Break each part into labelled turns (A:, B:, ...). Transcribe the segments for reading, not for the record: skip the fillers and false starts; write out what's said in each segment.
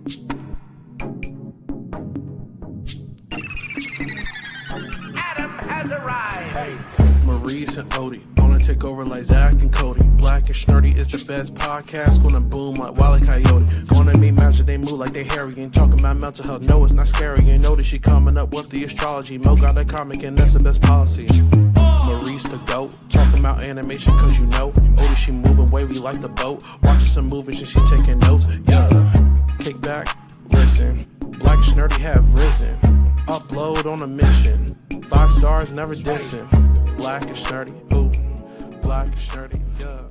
A: Adam has arrived.
B: Hey, Maurice and Odie gonna take over like Zach and Cody. Black and Snurdy is the best podcast. Gonna boom like Wile E. Coyote. Gonna make magic, they move like they hairy. Ain't talking about mental health, no, it's not scary. You know that she coming up with the astrology. Mo got a comic and that's the best policy. Maurice the GOAT, talking about animation cause you know. Odie, she moving wavy like the boat. Watching some movies and she taking notes. Yeah, kick back, listen. Black and Snurdy have risen. Upload on a mission. 5 stars, never dissing. Black and Snurdy, ooh. Black and Snurdy, yeah.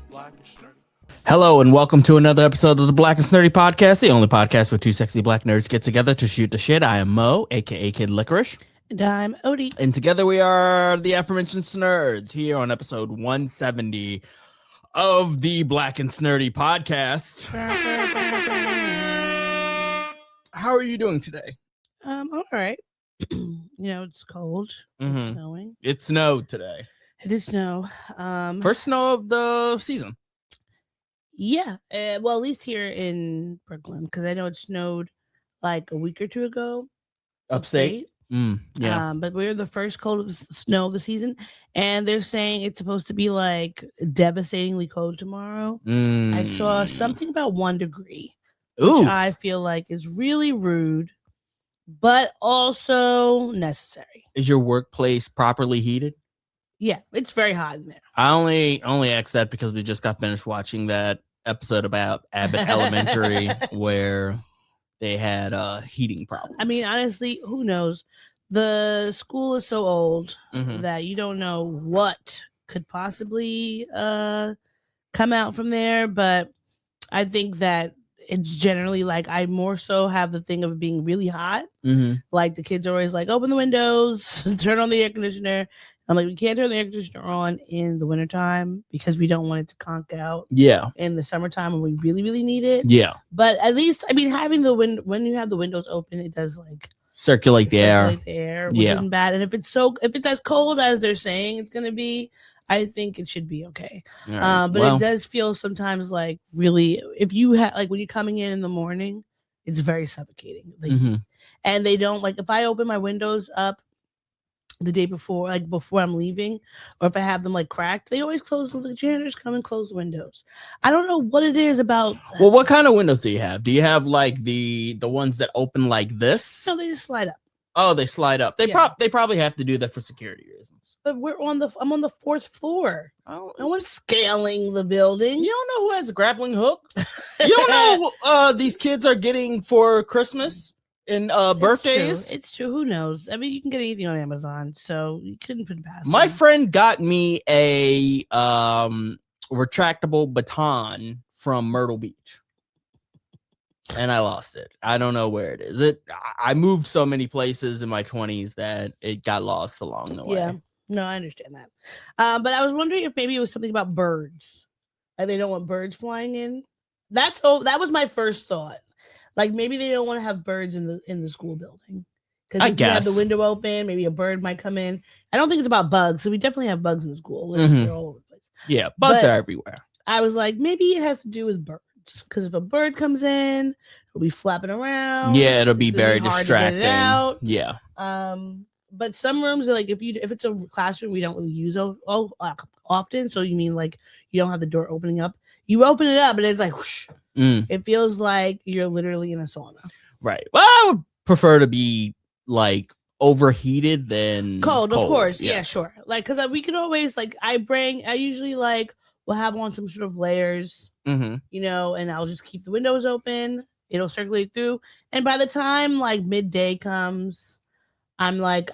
B: Black and Snurdy.
C: Hello and welcome to another episode of the Black and Snurdy podcast, the only podcast where two sexy black nerds get together to shoot the shit. I am Mo, aka Kid Licorish.
D: And I'm Odie.
C: And together we are the aforementioned Snurds here on episode 170 of the Black and Snurdy podcast. How are you doing today?
D: All right. It's cold. It's snowing.
C: It snowed today.
D: It did snow.
C: First snow of the season.
D: Yeah. Well, at least here in Brooklyn, because I know it snowed like a week or two ago.
C: Upstate. Yeah.
D: But we're the first cold snow of the season, and they're saying it's supposed to be like devastatingly cold tomorrow. I saw something about 1 degree, which I feel like is really rude, but also necessary.
C: Is your workplace properly heated?
D: Yeah, it's very hot in there.
C: I only asked that because we just got finished watching that episode about Abbott Elementary where they had heating problems.
D: I mean, honestly, who knows? The school is so old that you don't know what could possibly come out from there. But I think that it's generally like I more so have the thing of being really hot. Like the kids are always like, open the windows, turn on the air conditioner. I'm like, we can't turn the air conditioner on in the wintertime because we don't want it to conk out.
C: Yeah.
D: In the summertime when we really, really need it.
C: Yeah.
D: But at least, I mean, having the when you have the windows open, it does like
C: circulate the air,
D: which isn't bad. And if it's as cold as they're saying it's gonna be, I think it should be okay. Right. But it does feel sometimes like really, if you have like when you're coming in the morning, it's very suffocating. And they don't like if I open my windows up the day before, like before I'm leaving, or if I have them like cracked, they always close the janitors come and close the windows. I don't know what it is about.
C: Well, what kind of windows do you have? Do you have like the ones that open like this?
D: No, they just slide up.
C: Oh, they slide up. They probably have to do that for security reasons.
D: But I'm on the 4th floor. Oh, no one's scaling the building.
C: You don't know who has a grappling hook? You don't know who these kids are getting for Christmas? In birthdays,
D: it's true. Who knows? I mean, you can get anything on Amazon, so you couldn't put it past.
C: My
D: them.
C: friend got me a retractable baton from Myrtle Beach, and I lost it. I don't know where it is. I moved so many places in my 20s that it got lost along the way.
D: Yeah, no, I understand that. But I was wondering if maybe it was something about birds. Like they don't want birds flying in. That was my first thought. Like maybe they don't want to have birds in the school building because if you have the window open, maybe a bird might come in. I don't think it's about bugs, so we definitely have bugs in the school. They're all over the place.
C: Yeah, bugs are everywhere.
D: I was like, maybe it has to do with birds because if a bird comes in, it'll be flapping around.
C: Yeah, it'll be very distracting. Yeah.
D: But some rooms are like if it's a classroom we don't really use often. So you mean like you don't have the door opening up? You open it up and it's like whoosh. It feels like you're literally in a sauna.
C: Right. Well, I would prefer to be like overheated than
D: cold. Of course. Yeah, sure. Like, cause we can always like, I usually like, we'll have on some sort of layers, and I'll just keep the windows open. It'll circulate through. And by the time like midday comes, I'm like,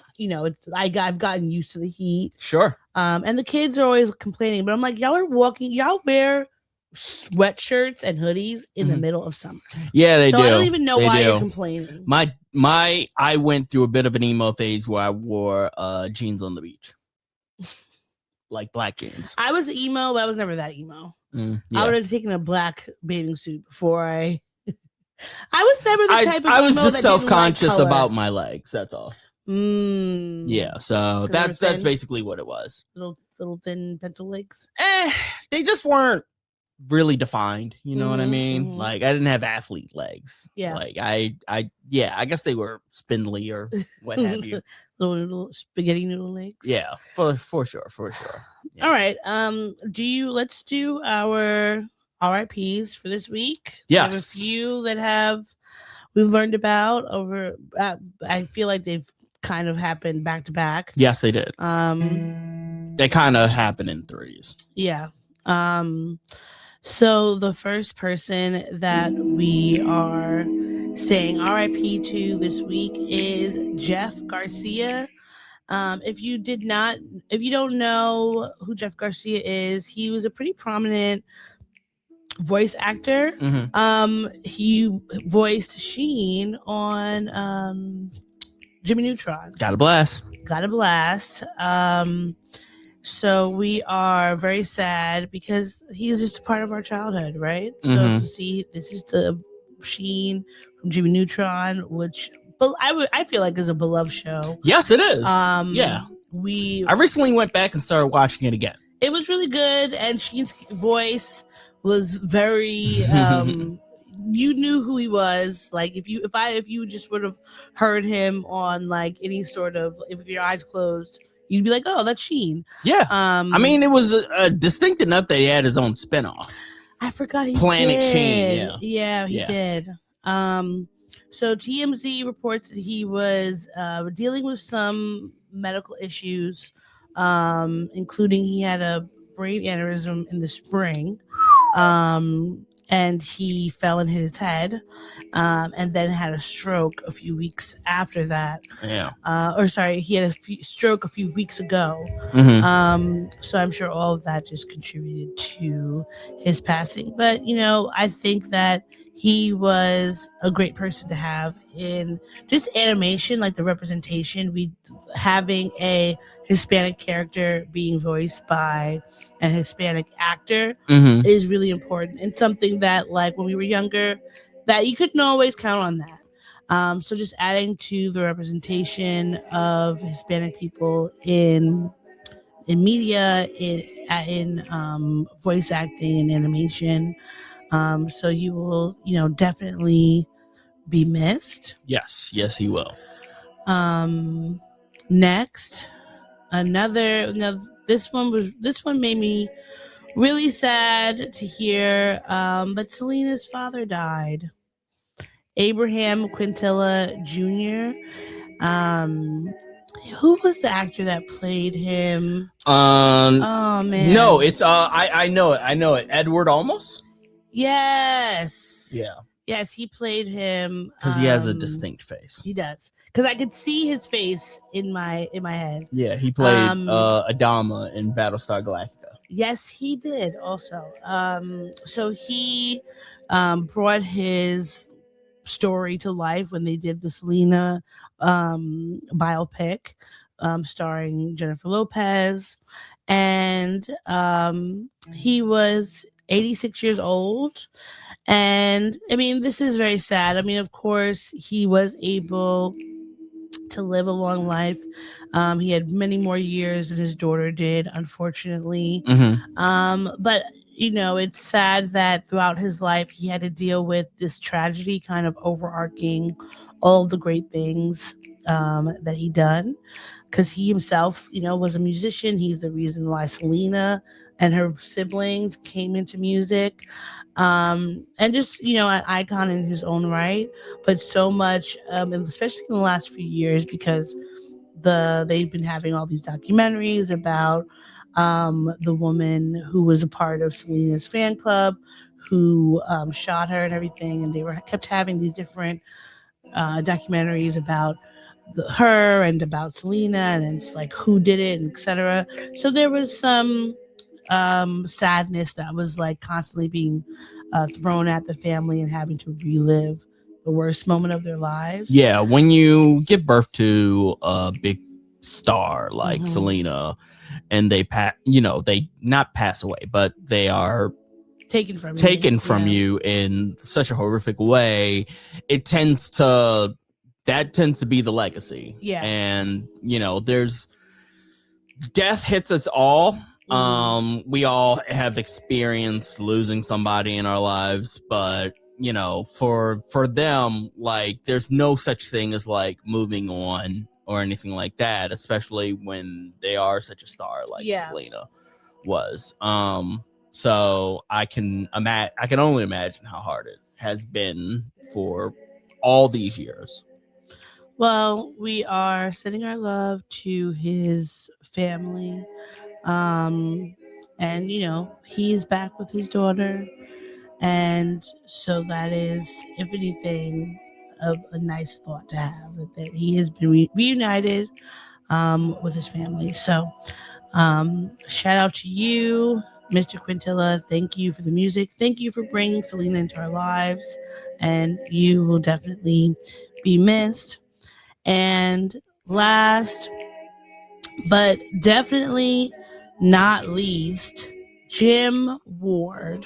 D: I've gotten used to the heat.
C: Sure.
D: And the kids are always complaining, but I'm like, y'all wear sweatshirts and hoodies in the middle of summer.
C: Yeah, they do.
D: I don't even know why you're complaining.
C: I went through a bit of an emo phase where I wore jeans on the beach. Like black jeans.
D: I was emo, but I was never that emo.
C: Yeah.
D: I would have taken a black bathing suit before I was never the type of emo
C: I was just
D: that
C: self-conscious
D: didn't like
C: about my legs, that's all. Yeah, so that's basically what it was.
D: Little thin pencil legs.
C: They just weren't really defined. You know what I mean?
D: Mhm.
C: Like I didn't have athlete legs.
D: Yeah.
C: Like I guess they were spindly or what have you.
D: little spaghetti noodle legs.
C: Yeah, for sure. Yeah.
D: All right. Let's do our RIPs for this week.
C: Yes.
D: We have a few that we've learned about over. I feel like they've kind of happened back to back.
C: Yes, they did. They kind of happen in threes.
D: Yeah. So the first person that we are saying RIP to this week is Jeff Garcia. If you don't know who Jeff Garcia is, he was a pretty prominent voice actor.
C: Mm-hmm.
D: He voiced Sheen on Jimmy Neutron.
C: Got a blast.
D: So we are very sad because he is just a part of our childhood, right? So if you see, this is the Sheen from Jimmy Neutron, which I feel like is a beloved show.
C: Yes, it is.
D: Yeah.
C: I recently went back and started watching it again.
D: It was really good, and Sheen's voice was very you knew who he was. Like if you just would have heard him on like any sort of, if your eyes closed, you'd be like, oh, that's Sheen.
C: Yeah. I mean, it was distinct enough that he had his own spinoff.
D: I forgot he
C: Planet
D: did.
C: Sheen.
D: Yeah, he did. So TMZ reports that he was dealing with some medical issues, including he had a brain aneurysm in the spring, and he fell and hit his head, and then had a stroke a few weeks after that. Yeah. He had a stroke a few weeks ago. So I'm sure all of that just contributed to his passing. But, I think that he was a great person to have in just animation, like the representation. Having a Hispanic character being voiced by a Hispanic actor is really important, and something that, like, when we were younger, that you couldn't always count on that. So just adding to the representation of Hispanic people in media, in voice acting and animation. So he will, definitely be missed.
C: Yes, he will.
D: Next, this one made me really sad to hear. But Selena's father died. Abraham Quintanilla Jr. Who was the actor that played him? Oh man.
C: No, it's I know it. Edward Olmos?
D: Yes.
C: Yeah.
D: Yes, he played him
C: because he has a distinct face.
D: He does, because I could see his face in my head.
C: Yeah, he played Adama in Battlestar Galactica.
D: Yes, he did also. So he brought his story to life when they did the Selena biopic, starring Jennifer Lopez, and he was 86 years old. And I mean, this is very sad. I mean, of course, he was able to live a long life. He had many more years than his daughter did, unfortunately. But it's sad that throughout his life, he had to deal with this tragedy kind of overarching all of the great things that he done. Because he himself, was a musician. He's the reason why Selena and her siblings came into music. And just, an icon in his own right. But so much, especially in the last few years, because they've been having all these documentaries about the woman who was a part of Selena's fan club, who shot her and everything. And they kept having these different documentaries about her and about Selena, and it's like who did it, and etc. So there was some sadness that was like constantly being thrown at the family and having to relive the worst moment of their lives.
C: Yeah, when you give birth to a big star like Selena, and they they not pass away, but they are
D: taken from
C: you in such a horrific way, that tends to be the legacy.
D: Yeah.
C: And, there's death hits us all We all have experienced losing somebody in our lives, but you know, for them, like, there's no such thing as like moving on or anything like that, especially when they are such a star like Selena was. So I can only imagine how hard it has been for all these years.
D: Well, we are sending our love to his family. And you know, he's back with his daughter. And so that is, if anything, a nice thought to have, that he has been reunited with his family. So shout out to you, Mr. Quintilla. Thank you for the music. Thank you for bringing Selena into our lives. And you will definitely be missed. And last, but definitely not least, Jim Ward.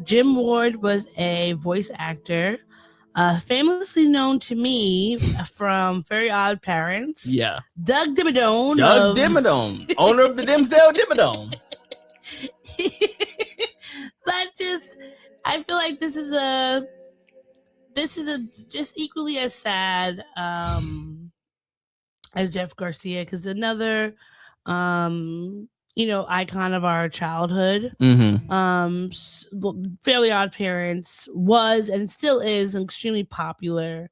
D: Jim Ward was a voice actor, famously known to me from Very Odd Parents.
C: Yeah.
D: Doug Dimmadome.
C: Dimmadome, owner of the Dimsdale Dimmadome.
D: I feel like this is a just equally as sad as Jeff Garcia, because another icon of our childhood. Fairly Odd Parents was and still is an extremely popular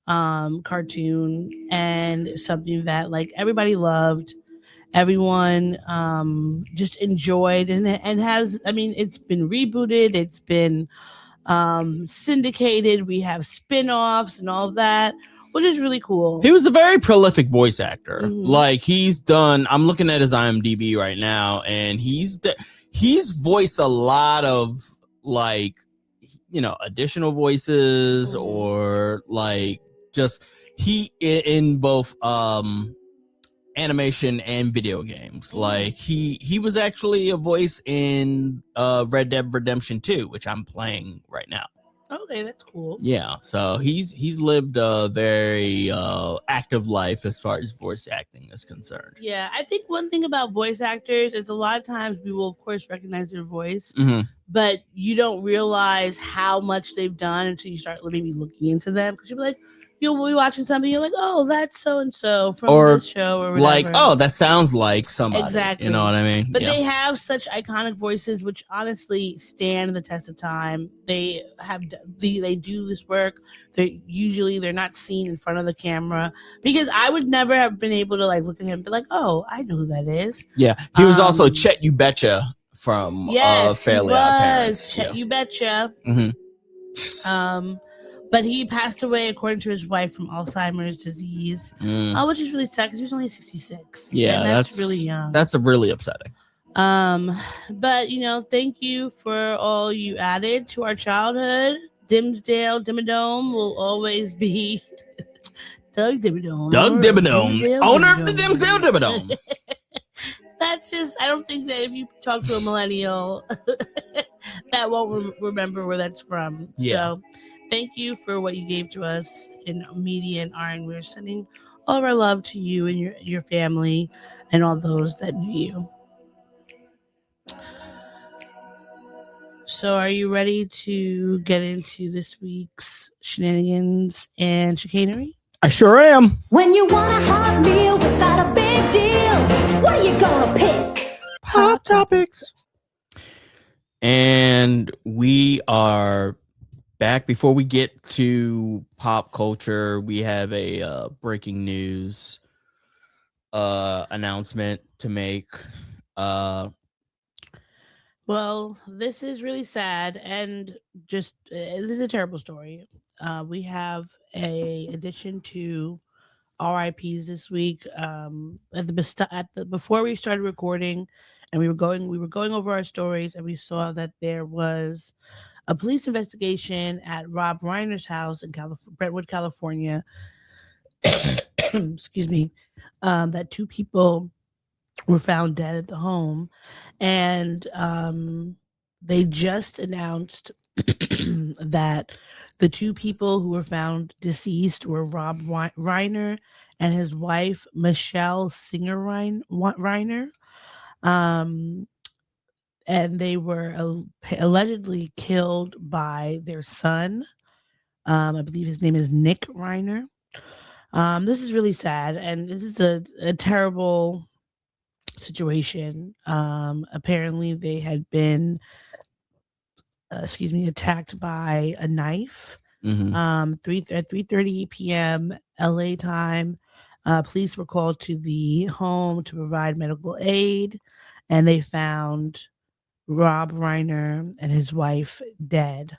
D: cartoon, and something that like everybody loved, everyone just enjoyed, and has, I mean, it's been rebooted, it's been syndicated, we have spin-offs and all of that, which is really cool.
C: He was a very prolific voice actor. Like, he's done, I'm looking at his IMDb right now, and he's voiced a lot of, like, you know, additional voices, or like just he in both animation and video games. Like, he was actually a voice in Red Dead Redemption 2, which I'm playing right now.
D: Okay, that's cool.
C: Yeah, so he's lived a very active life as far as voice acting is concerned.
D: Yeah, I think one thing about voice actors is a lot of times we will, of course, recognize their voice, but you don't realize how much they've done until you start maybe looking into them, because you'll be like, you'll be watching something, you're like, oh, that's so and so from this show, or whatever.
C: Like, oh, that sounds like somebody.
D: Exactly.
C: You know what I mean?
D: But they have such iconic voices, which honestly stand the test of time. They do this work. They're not seen in front of the camera, because I would never have been able to like look at him and be like, oh, I know who that is.
C: Yeah, he was also Chet You Betcha from Fairly Odd Parents.
D: Chet You Betcha. But he passed away, according to his wife, from Alzheimer's disease, which is really sad because he was only 66.
C: Yeah,
D: that's really young.
C: That's really upsetting.
D: But thank you for all you added to our childhood. Dimmadome will always be Doug Dimmadome.
C: Owner of the Dimsdale Dimmadome.
D: That's just, I don't think that if you talk to a millennial, that won't remember where that's from. Yeah. So thank you for what you gave to us in media and art. We're sending all of our love to you and your family and all those that knew you. So are you ready to get into this week's shenanigans and chicanery?
C: I sure am.
E: When you want a hot meal without a big deal, what are you gonna pick?
C: Hot Topics. And we are back. Before we get to pop culture, we have a breaking news announcement to make.
D: Well, this is really sad, and just this is a terrible story. We have a addition to RIPs this week. Before we started recording, and we were going over our stories, and we saw that there was a police investigation at Rob Reiner's house in Brentwood, California. Excuse me. That 2 people were found dead at the home, and they just announced that The two people who were found deceased were Rob Reiner and his wife, Michelle Singer Reiner. And they were allegedly killed by their son. I believe his name is Nick Reiner. This is really sad, and this is a terrible situation. Apparently, they had been, attacked by a knife.
C: Mm-hmm.
D: At 3:30 p.m. LA time, police were called to the home to provide medical aid, and they found Rob Reiner and his wife dead.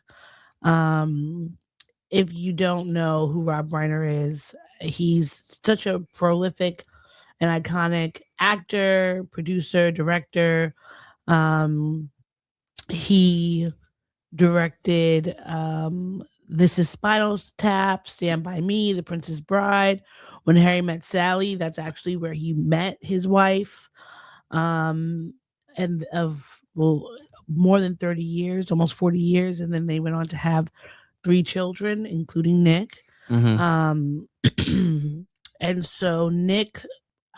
D: If you don't know who Rob Reiner is, he's such a prolific and iconic actor, producer, director. He directed This Is Spinal Tap, Stand By Me, The Princess Bride, When Harry Met Sally. That's actually where he met his wife. And more than 30 years, almost 40 years. And then they went on to have 3 children, including Nick.
C: Mm-hmm.
D: And so Nick,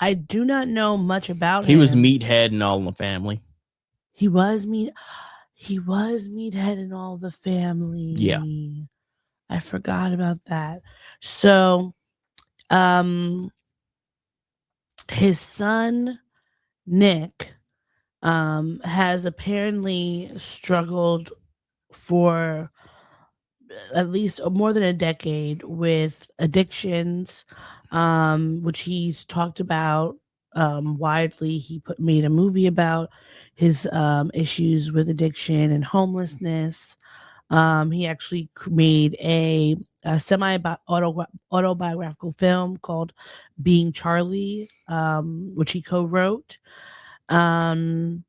D: I do not know much about him.
C: He was Meathead in All in the Family.
D: He was Meathead in All the Family.
C: Yeah.
D: I forgot about that. So his son Nick has apparently struggled for at least more than a decade with addictions, which he's talked about widely. He made a movie about his issues with addiction and homelessness. He actually made a semi-autobiographical film called Being Charlie, which he co-wrote. So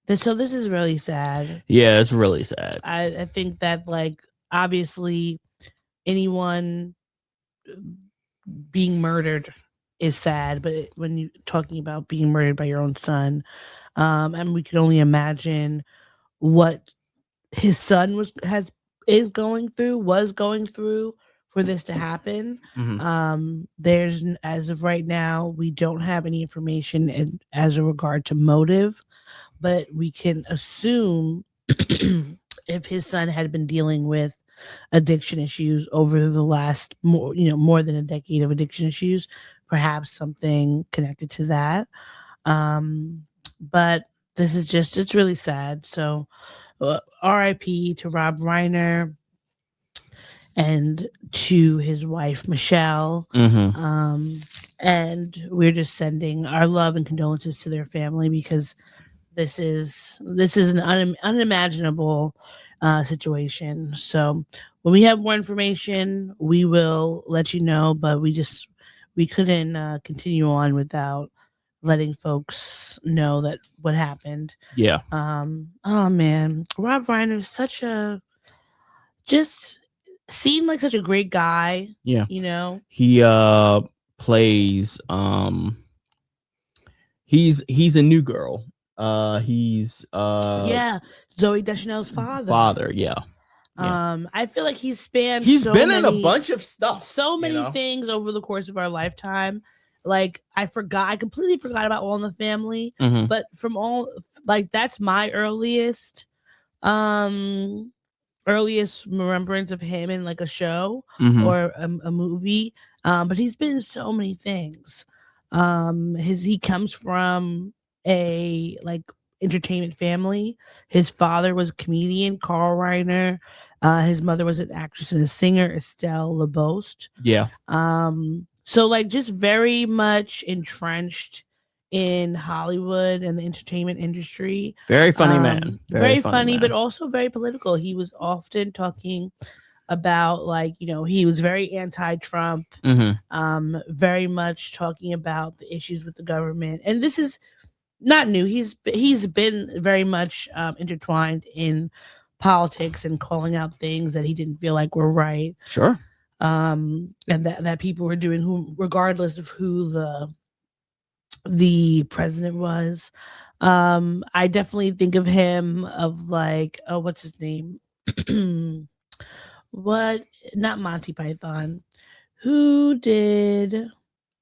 D: this is really sad.
C: Yeah, it's really sad.
D: I think that, like, obviously anyone being murdered is sad, but when you're talking about being murdered by your own son, and we can only imagine what his son was going through for this to happen.
C: Mm-hmm.
D: There's, as of right now, we don't have any information as a regard to motive, but we can assume if his son had been dealing with addiction issues over the last more than a decade of addiction issues, perhaps something connected to that. But this is it's really sad. So R.I.P. to Rob Reiner and to his wife Michelle.
C: Mm-hmm.
D: And we're just sending our love and condolences to their family, because this is an unimaginable situation. So when we have more information, we will let you know, but we couldn't continue on without letting folks know that what happened.
C: Yeah.
D: Oh man, Rob Reiner is seemed like such a great guy.
C: Yeah.
D: He
C: plays he's a new girl. He's
D: Zooey Deschanel's father.
C: Yeah.
D: I feel like he's been
C: in a bunch of stuff,
D: so many things over the course of our lifetime. Like, I completely forgot about All in the Family.
C: Mm-hmm.
D: But from all, like, that's my earliest remembrance of him in, like, a show or a movie. But he's been in so many things. He comes from a, like, entertainment family. His father was a comedian, Carl Reiner. His mother was an actress and a singer, Estelle LaBoste.
C: Yeah.
D: So, like, just very much entrenched in Hollywood and the entertainment industry.
C: Very funny man.
D: Very funny man. But also very political. He was often talking about, like, he was very anti-Trump, very much talking about the issues with the government. And this is not new. He's been very much intertwined in politics and calling out things that he didn't feel like were right.
C: Sure.
D: And that people were doing, regardless of who the president was. I definitely think of him of, like, what's his name? not Monty Python. Who did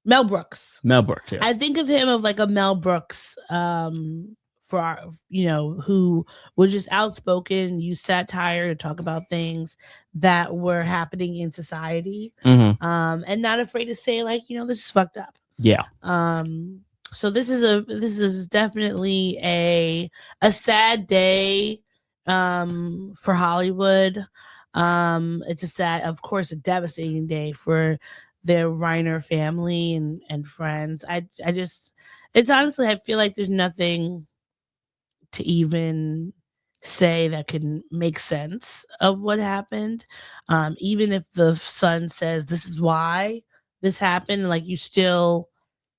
D: Mel Brooks?
C: Mel Brooks, yeah.
D: I think of him of like a Mel Brooks, for our, who was just outspoken, use satire to talk about things that were happening in society, and not afraid to say like, this is fucked up.
C: Yeah.
D: So this is definitely a sad day, for Hollywood. It's of course, a devastating day for their Reiner family and friends. It's honestly, I feel like there's nothing to even say that can make sense of what happened. Even if the son says this is why this happened, like you still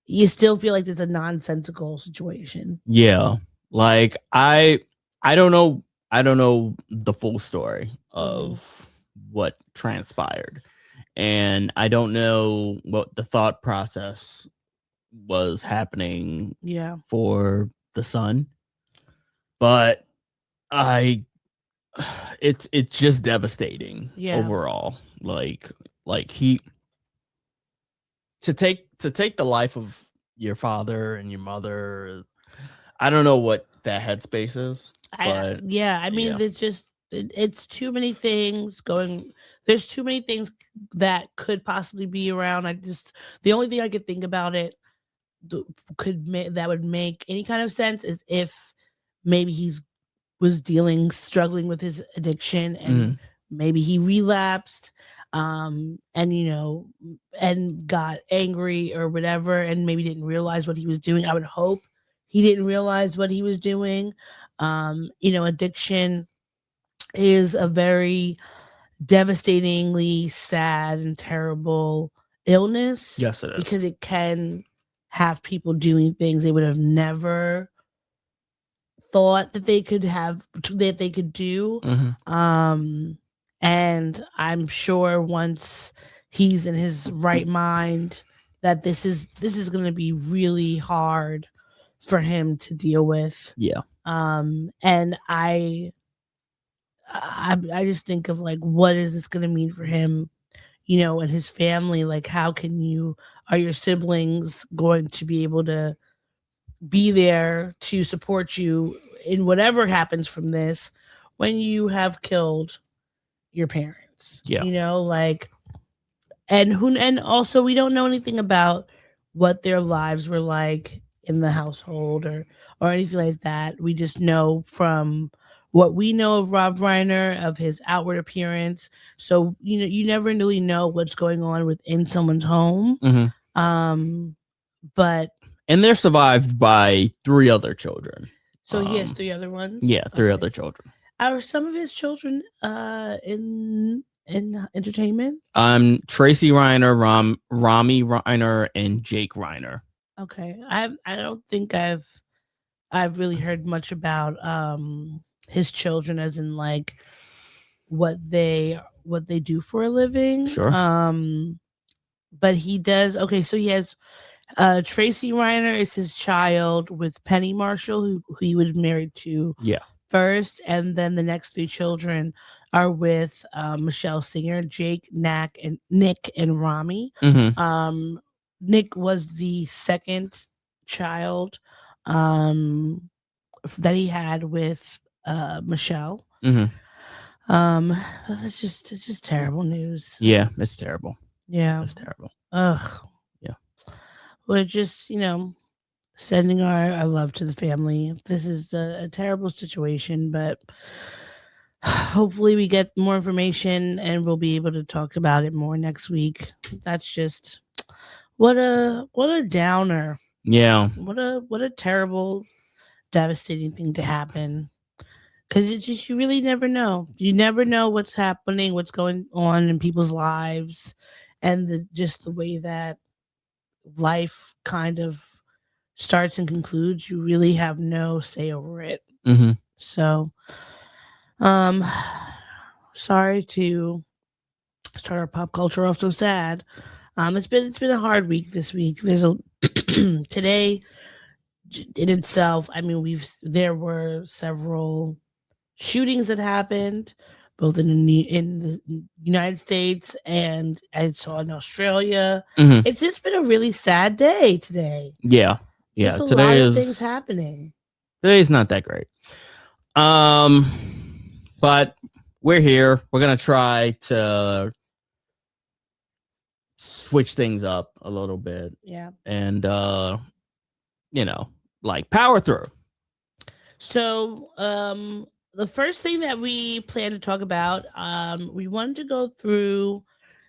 D: feel like it's a nonsensical situation.
C: Yeah. Like I don't know the full story of what transpired. And I don't know what the thought process was happening for the son. But it's just devastating overall. Like he to take the life of your father and your mother. I don't know what that headspace is.
D: It's too many things going. There's too many things that could possibly be around. The only thing I could think about it that would make any kind of sense is if maybe he's struggling with his addiction, and maybe he relapsed, and got angry or whatever, and maybe didn't realize what he was doing. I would hope he didn't realize what he was doing. Addiction is a very devastatingly sad and terrible illness.
C: Yes, it is.
D: Because it can have people doing things they would have never thought that they could do. And I'm sure once he's in his right mind that this is going to be really hard for him to deal with.
C: Yeah.
D: And I just think of like, what is this going to mean for him, and his family? Like, how are your siblings going to be able to be there to support you in whatever happens from this when you have killed your parents? And also we don't know anything about what their lives were like in the household or anything like that. We just know from what we know of Rob Reiner, of his outward appearance. So you never really know what's going on within someone's home. But
C: and they're survived by 3 other children.
D: So he has 3 other ones?
C: Yeah, 3 other children.
D: Are some of his children in entertainment?
C: Tracy Reiner, Rami Reiner, and Jake Reiner.
D: Okay. I don't think I've really heard much about his children, as in like what they do for a living.
C: Sure.
D: But he does. Okay, so he has Tracy Reiner is his child with Penny Marshall, who he was married to first, and then the next 3 children are with Michelle Singer, Jake, Nick, and Rami. Nick was the second child that he had with Michelle. It's just terrible news.
C: Yeah, it's terrible.
D: Yeah,
C: it's terrible.
D: Ugh.
C: Yeah.
D: We're just, sending our love to the family. This is a terrible situation, but hopefully we get more information and we'll be able to talk about it more next week. That's just what a downer.
C: Yeah.
D: What a terrible, devastating thing to happen. Because it's just, you really never know. You never know what's happening, what's going on in people's lives, and the way that life kind of starts and concludes. You really have no say over it. So, sorry to start our pop culture off so sad. It's been a hard week this week. There's today in itself. I mean, there were several shootings that happened. both in the United States and I saw in Australia.
C: Mhm.
D: It's just been a really sad day today.
C: Yeah.
D: Just a
C: Today
D: lot
C: is
D: of things happening.
C: Today's not that great. But we're here. We're gonna try to switch things up a little bit.
D: Yeah.
C: And like power through.
D: So, the first thing that we plan to talk about, we wanted to go through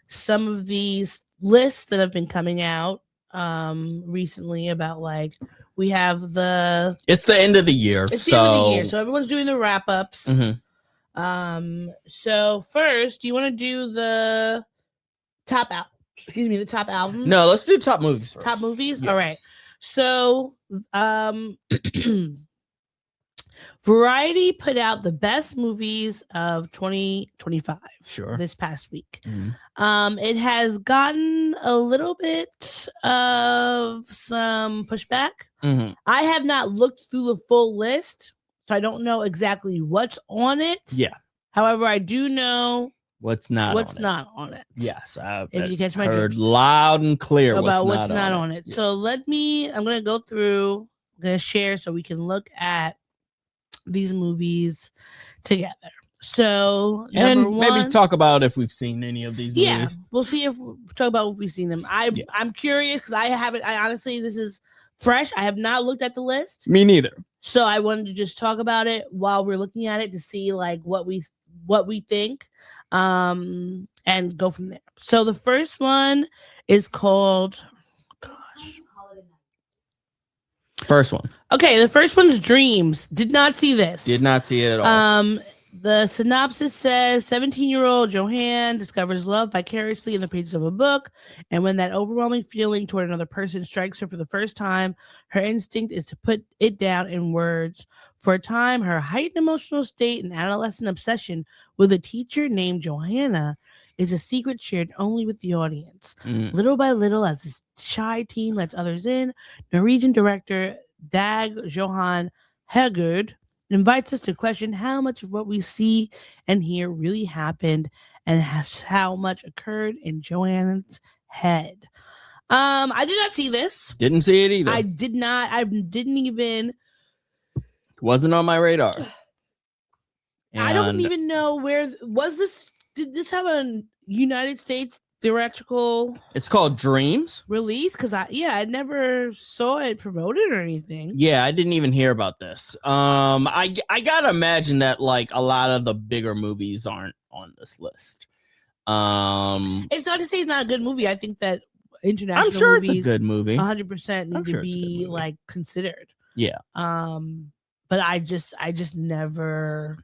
D: some of these lists that have been coming out recently about like we have
C: it's the end of the year.
D: It's the end of the year, so everyone's doing the wrap-ups.
C: Mm-hmm.
D: So first, do you want to do the top albums?
C: No, let's do top movies first.
D: Top movies?
C: Yeah.
D: All right. So, Variety put out the best movies of 2025.
C: Sure.
D: This past week.
C: Mm-hmm.
D: It has gotten a little bit of some pushback.
C: Mm-hmm.
D: I have not looked through the full list, so I don't know exactly what's on it.
C: Yeah.
D: However, I do know
C: what's not
D: on it.
C: Yes,
D: if you catch my
C: heard
D: drift.
C: Loud and clear
D: about what's not on it.
C: Yeah.
D: So I'm going to go through, I'm going to share so we can look at these movies together. So
C: maybe talk about if we've seen any of these movies.
D: Yeah, we'll see if we talk about if we've seen them. I'm curious because I honestly, this is fresh. I have not looked at the list.
C: Me neither.
D: So I wanted to just talk about it while we're looking at it to see like what we think, and go from there. So the first one is called.
C: First one.
D: Okay, the first one's Dreams. Did not see this.
C: Did not see it at all.
D: The synopsis says 17-year-old Johanne discovers love vicariously in the pages of a book, and when that overwhelming feeling toward another person strikes her for the first time, her instinct is to put it down in words. For a time, her heightened emotional state and adolescent obsession with a teacher named Johanna is a secret shared only with the audience. Little by little, as this shy teen lets others in, Norwegian director Dag Johan Hegard invites us to question how much of what we see and hear really happened and how much occurred in Johanna's head. I did not see this.
C: Didn't see it either.
D: I did not. I didn't even.
C: Wasn't on my radar.
D: I don't even know where was this. Did this have a United States theatrical?
C: It's called Dreams
D: release because I never saw it promoted or anything.
C: Yeah, I didn't even hear about this. I gotta imagine that like a lot of the bigger movies aren't on this list.
D: It's not to say it's not a good movie. I think that international.
C: I'm sure
D: movies
C: it's a good movie.
D: 100% need to be like considered.
C: Yeah.
D: But I just never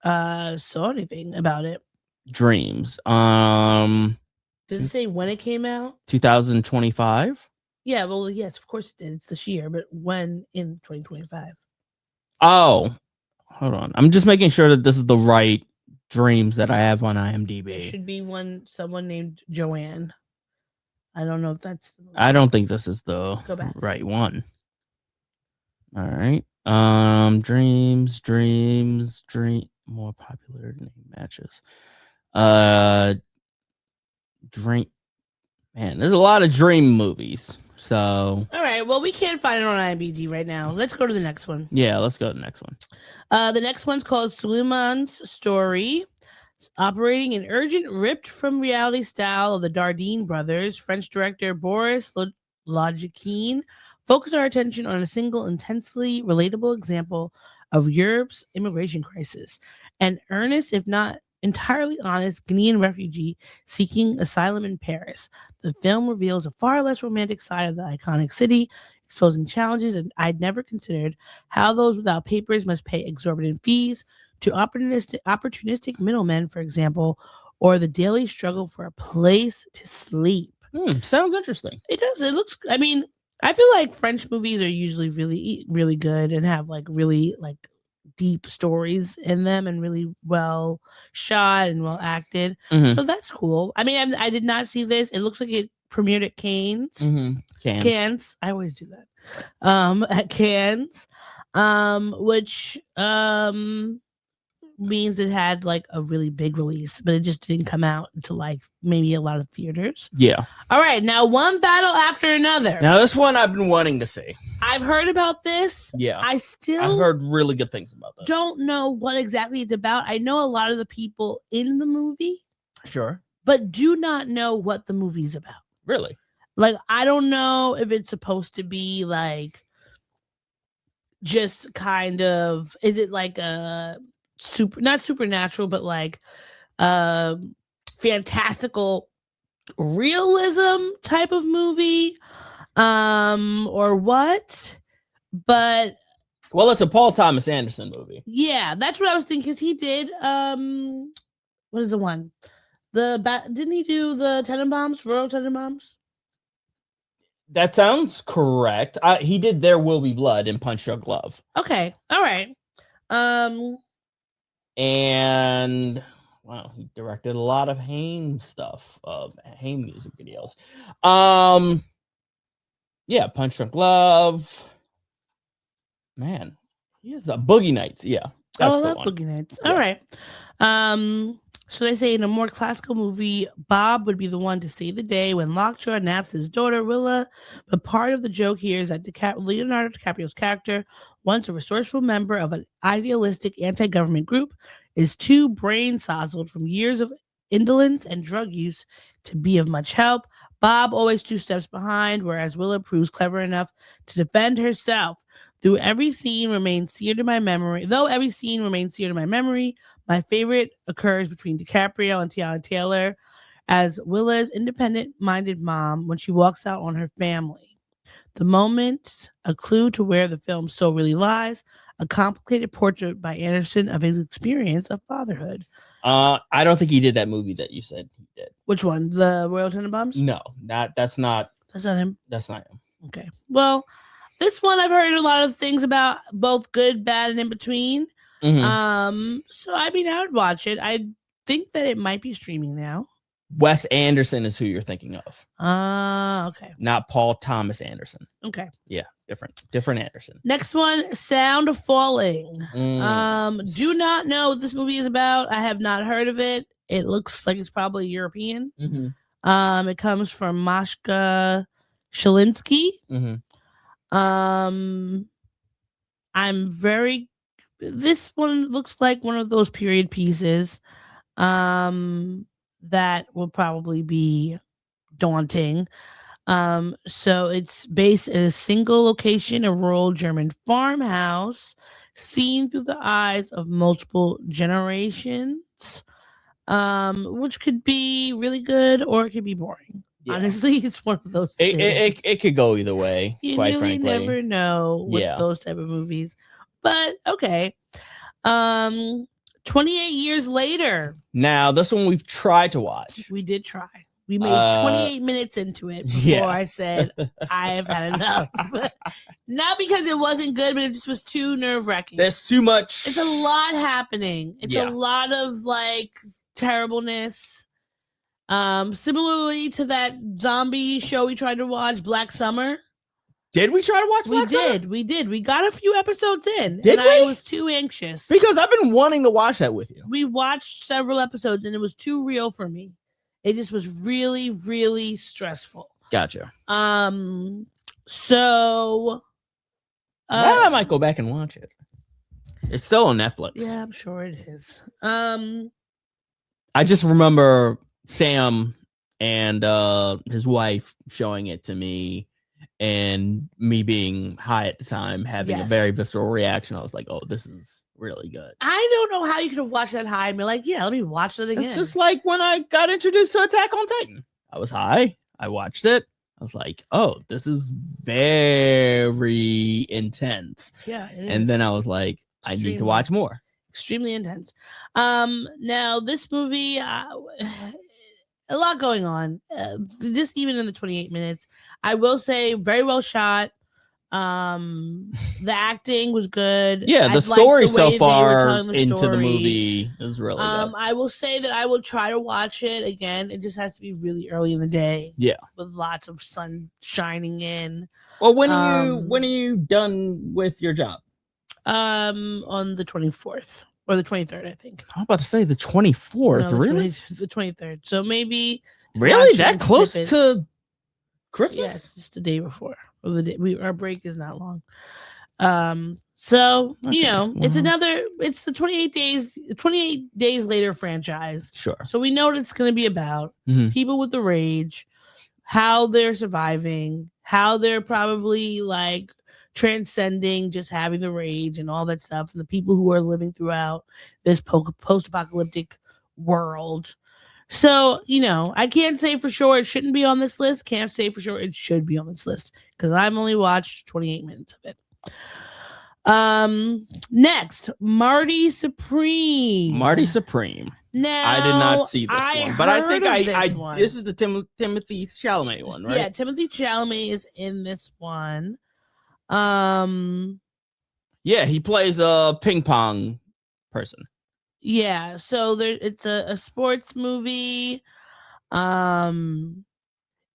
D: saw anything about it.
C: Dreams.
D: Does it say when it came out?
C: 2025.
D: Yeah, well, yes, of course it did. It's this year, but when in 2025?
C: Oh, hold on. I'm just making sure that this is the right Dreams that I have on IMDb.
D: It should be someone named Joanne. I don't know if that's.
C: I don't think this is the right one. All right. Dreams. More popular name matches. Dream. Man, there's a lot of Dream movies. So.
D: All right. Well, we can't find it on IMDb right now. Let's go to the next one.
C: Yeah, let's go to the next one.
D: The next one's called Suleiman's Story. Operating an urgent, ripped from reality style of the Dardenne brothers, French director Boris Lodjikine focus our attention on a single intensely relatable example of Europe's immigration crisis. An earnest, if not entirely honest, Guinean refugee seeking asylum in Paris. The film reveals a far less romantic side of the iconic city, exposing challenges that I'd never considered, how those without papers must pay exorbitant fees to opportunistic middlemen, for example, or the daily struggle for a place to sleep.
C: Sounds interesting.
D: It does. It looks, I mean, I feel like French movies are usually really, really good and have like really like deep stories in them and really well shot and well acted.
C: Mm-hmm.
D: So that's cool. I mean, I did not see this. It looks like it premiered at Cannes.
C: Mm-hmm.
D: Cannes. I always do that. At Cannes, which means it had like a really big release, but it just didn't come out until like maybe a lot of theaters.
C: Yeah.
D: All right, now one battle after another.
C: Now this one I've been wanting to see.
D: I've heard about this.
C: Yeah.
D: I've
C: heard really good things about this.
D: Don't know what exactly it's about. I know a lot of the people in the movie.
C: Sure.
D: But do not know what the movie's about.
C: Really?
D: Like, I don't know if it's supposed to be like just kind of, is it like a not supernatural, but like fantastical realism type of movie, or what? But
C: well, it's a Paul Thomas Anderson movie.
D: Yeah, that's what I was thinking, because he did what is the one? Didn't he do the Tenenbaums, Royal Tenenbaums?
C: That sounds correct. He did There Will Be Blood and Punch Drunk Love.
D: Okay, all right.
C: And wow, he directed a lot of Haim stuff, Haim music videos. Yeah, Punch Drunk Love. Man, he has a Boogie Nights. Yeah,
D: that's I love Boogie Nights. Yeah. All right. So they say in a more classical movie, Bob would be the one to save the day when Lockjaw naps his daughter, Willa. But part of the joke here is that Leonardo DiCaprio's character, once a resourceful member of an idealistic anti-government group, is too brain-sozzled from years of indolence and drug use to be of much help. Bob always 2 steps behind, whereas Willa proves clever enough to defend herself. Though every scene remains seared in my memory, my favorite occurs between DiCaprio and Tiana Taylor as Willa's independent-minded mom when she walks out on her family. The moment, a clue to where the film's soul really lies, a complicated portrait by Anderson of his experience of fatherhood.
C: I don't think he did that movie that you said he did.
D: Which one? The Royal Tenenbaums?
C: No, that's not
D: him.
C: That's not him.
D: Okay. Well, this one I've heard a lot of things about, both good, bad, and in between. Mm-hmm. So I mean, I would watch it. I think that it might be streaming now.
C: Wes Anderson is who you're thinking of.
D: Okay.
C: Not Paul Thomas Anderson.
D: Okay.
C: Yeah, different Anderson.
D: Next one, Sound of Falling. Do not know what this movie is about. I have not heard of it. It looks like it's probably European. Mm-hmm. It comes from Mashka Shalinsky. Mm-hmm. This one looks like one of those period pieces that will probably be daunting. So it's based in a single location, a rural German farmhouse, seen through the eyes of multiple generations, which could be really good or it could be boring. Yeah. Honestly, it's one of those things.
C: It could go either way.
D: You
C: quite
D: really
C: frankly.
D: never know with those type of movies. But okay. 28 years later.
C: Now, this one we've tried to watch.
D: We did try. We made 28 minutes into it before I said, I have had enough. Not because it wasn't good, but it just was too nerve-wracking.
C: There's too much.
D: It's a lot happening. It's a lot of, like, terribleness. Similarly to that zombie show we tried to watch, Black Summer.
C: Did we try to watch Black Summer?
D: We did. We got a few episodes in.
C: Did we?
D: I was too anxious.
C: Because I've been wanting to watch that with you.
D: We watched several episodes, and it was too real for me. It just was really, really stressful.
C: Gotcha.
D: So
C: now I might go back and watch it. It's still on Netflix.
D: Yeah, I'm sure it is.
C: I just remember Sam and his wife showing it to me, and me being high at the time, having a very visceral reaction. I was like, "Oh, this is really good."
D: I don't know how you could have watched that high and be like, "Yeah, let me watch it again."
C: It's just like when I got introduced to Attack on Titan. I was high. I watched it. I was like, "Oh, this is very intense."
D: Yeah,
C: and then I was like, "I need to watch more."
D: Extremely intense. Now this movie, a lot going on. Just even in the 28 minutes, I will say, very well shot. The acting was good.
C: Yeah, the story so far into the movie is really good.
D: I will say that I will try to watch it again. It just has to be really early in the day.
C: Yeah,
D: with lots of sun shining in.
C: Well, when are you done with your job?
D: On the 24th. or the 23rd, I think.
C: I'm about to say the 24th.
D: No,
C: Really?
D: The 23rd. So maybe
C: Really that close to Christmas?
D: Yes, just the day before. Or the day, our break is not long. So
C: Okay.
D: It's the 28 days later franchise.
C: Sure.
D: So we know what it's going to be about.
C: Mhm.
D: People with the rage, how they're surviving, how they're probably like transcending just having the rage and all that stuff, and the people who are living throughout this post-apocalyptic world. So, I can't say for sure it shouldn't be on this list. Can't say for sure it should be on this list because I've only watched 28 minutes of it. Next, Marty Supreme. Now,
C: I did not see this one, but I think this is the Timothy Chalamet one, right?
D: Yeah, Timothy Chalamet is in this one.
C: Yeah, he plays a ping pong person.
D: Yeah, so it's a sports movie. It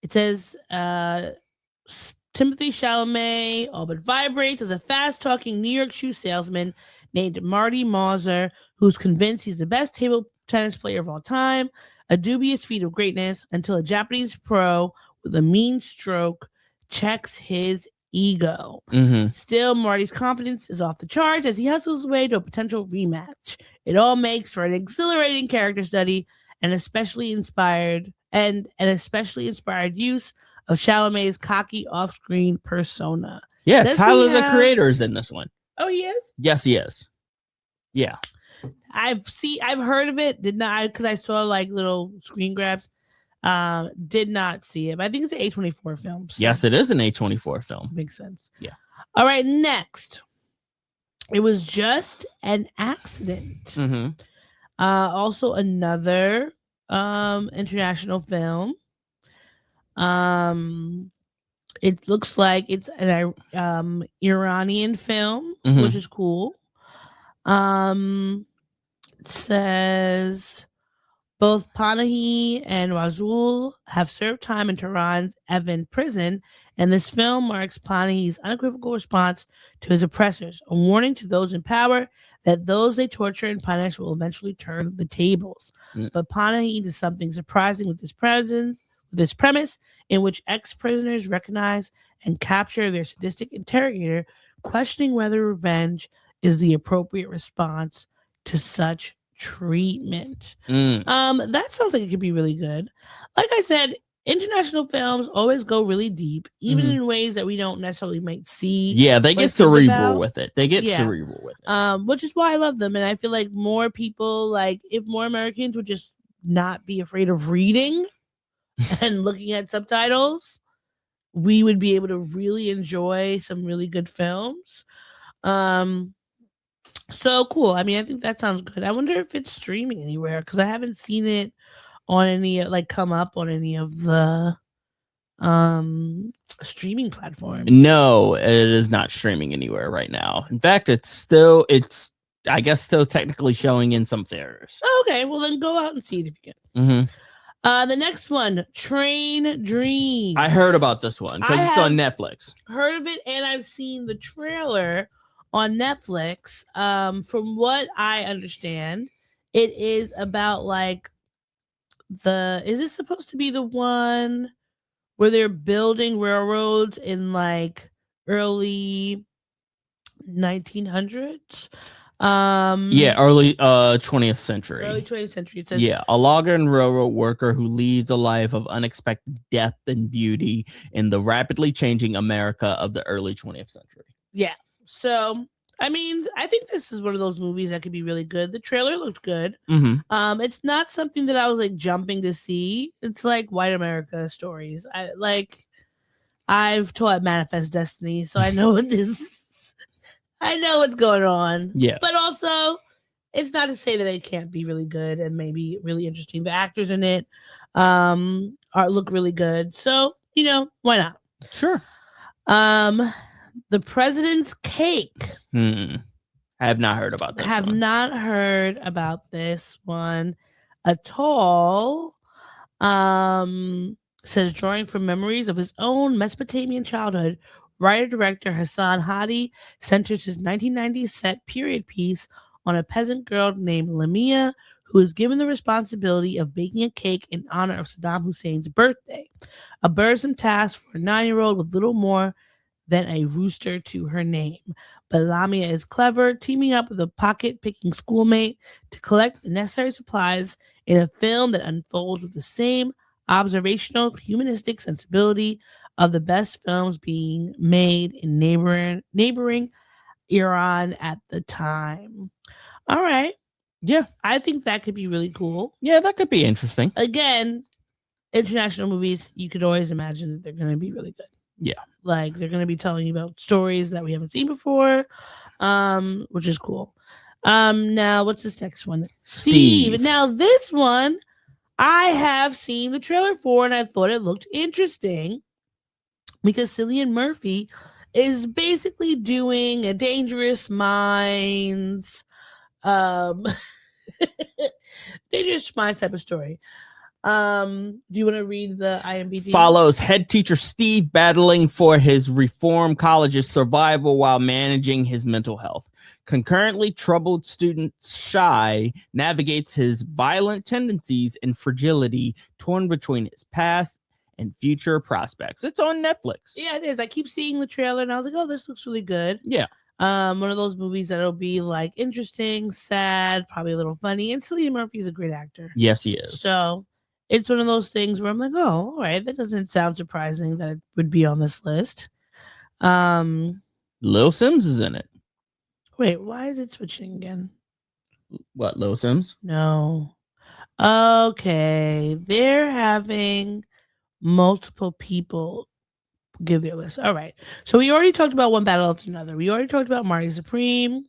D: says Timothy Chalamet all but vibrates as a fast-talking New York shoe salesman named Marty Mauser, who's convinced he's the best table tennis player of all time, a dubious feat of greatness, until a Japanese pro with a mean stroke checks his ego.
C: Mm-hmm.
D: Still, Marty's confidence is off the charts as he hustles his way to a potential rematch. It all makes for an exhilarating character study and an especially inspired use of Chalamet's cocky off-screen persona.
C: Yeah, Tyler the Creator is in this one.
D: Oh, he is?
C: Yes, he is. Yeah.
D: I've heard of it, did not, because I saw like little screen grabs. Did not see it, but I think it's an A24 film. So.
C: Yes, it is an A24 film.
D: Makes sense.
C: Yeah.
D: All right, next. It was just an accident.
C: Mm-hmm.
D: Also another international film. It looks like it's an Iranian film,
C: Mm-hmm.
D: which is cool. It says both Panahi and Razul have served time in Tehran's Evin prison, and this film marks Panahi's unequivocal response to his oppressors, a warning to those in power that those they torture and punish will eventually turn the tables. But Panahi does something surprising with this premise in which ex-prisoners recognize and capture their sadistic interrogator, questioning whether revenge is the appropriate response to such treatment. That sounds like it could be really good. Like I said, international films always go really deep, even in ways that we don't necessarily might see.
C: Yeah, they get cerebral with it.
D: Which is why I love them. And I feel like more people, like if more Americans would just not be afraid of reading and looking at subtitles, we would be able to really enjoy some really good films. So cool. I mean, I think that sounds good. I wonder if it's streaming anywhere because I haven't seen it on any come up on any of the streaming platforms.
C: No, it is not streaming anywhere right now. In fact, it's still technically showing in some theaters.
D: Okay, well then go out and see it if you can.
C: Mm-hmm.
D: The next one, Train Dreams.
C: I heard about this one because it's on Netflix.
D: Heard of it, and I've seen the trailer on Netflix. From what I understand, it is about is it supposed to be the one where they're building railroads in early 1900s?
C: Early 20th century.
D: Early 20th century. It says,
C: a logger and railroad worker who leads a life of unexpected depth and beauty in the rapidly changing America of the early 20th century.
D: Yeah. So, I mean, I think this is one of those movies that could be really good. The trailer looked good.
C: Mm-hmm.
D: It's not something that I was jumping to see. It's like white America stories. I've taught Manifest Destiny, so I know what this. I know what's going on.
C: Yeah.
D: But also, it's not to say that it can't be really good and maybe really interesting. The actors in it look really good. So, why not?
C: Sure.
D: The President's Cake.
C: I have not heard about this
D: one. Not heard about this one at all. Says drawing from memories of his own Mesopotamian childhood, writer-director Hassan Hadi centers his 1990s set period piece on a peasant girl named Lamia, who is given the responsibility of baking a cake in honor of Saddam Hussein's birthday. A burdensome task for a 9-year-old with little more than a rooster to her name. But Lamia is clever, teaming up with a pocket-picking schoolmate to collect the necessary supplies in a film that unfolds with the same observational, humanistic sensibility of the best films being made in neighboring Iran at the time. All right.
C: Yeah.
D: I think that could be really cool.
C: Yeah, that could be interesting.
D: Again, international movies, you could always imagine that they're going to be really good.
C: Yeah.
D: Like they're going to be telling you about stories that we haven't seen before, which is cool. Now, what's this next one? Steve. Now, this one I have seen the trailer for, and I thought it looked interesting because Cillian Murphy is basically doing a Dangerous Minds, Dangerous Minds type of story. Do you want to read the IMDb?
C: Follows head teacher Steve battling for his reform college's survival while managing his mental health. Concurrently, troubled student Shy navigates his violent tendencies and fragility, torn between his past and future prospects. It's on Netflix.
D: Yeah, it is. I keep seeing the trailer and I was like, oh, this looks really good.
C: Yeah.
D: One of those movies that'll be like interesting, sad, probably a little funny. And Cillian Murphy is a great actor.
C: Yes, he is.
D: So it's one of those things where I'm like, oh, all right, that doesn't sound surprising that it would be on this list.
C: Lil Sims is in it.
D: Wait, why is it switching again?
C: What, Lil Sims?
D: No. Okay, they're having multiple people give their list. All right. So we already talked about One Battle After Another. We already talked about Marty Supreme.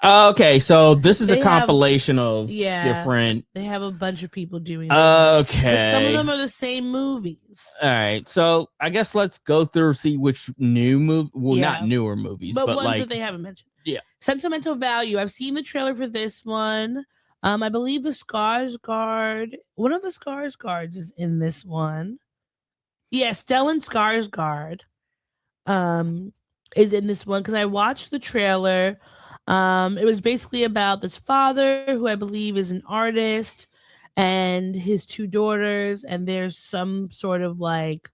C: Okay, so this is a compilation of different.
D: They have a bunch of people doing.
C: Okay,
D: but some of them are the same movies.
C: All right, so I guess let's go through see which new movie. Well, not newer movies, but
D: ones
C: like
D: that they haven't mentioned.
C: Yeah,
D: Sentimental Value. I've seen the trailer for this one. I believe the Skarsgård. One of the Skarsgårds is in this one. Yeah, Stellan Skarsgård is in this one because I watched the trailer. It was basically about this father who I believe is an artist and his 2 daughters, and there's some sort of like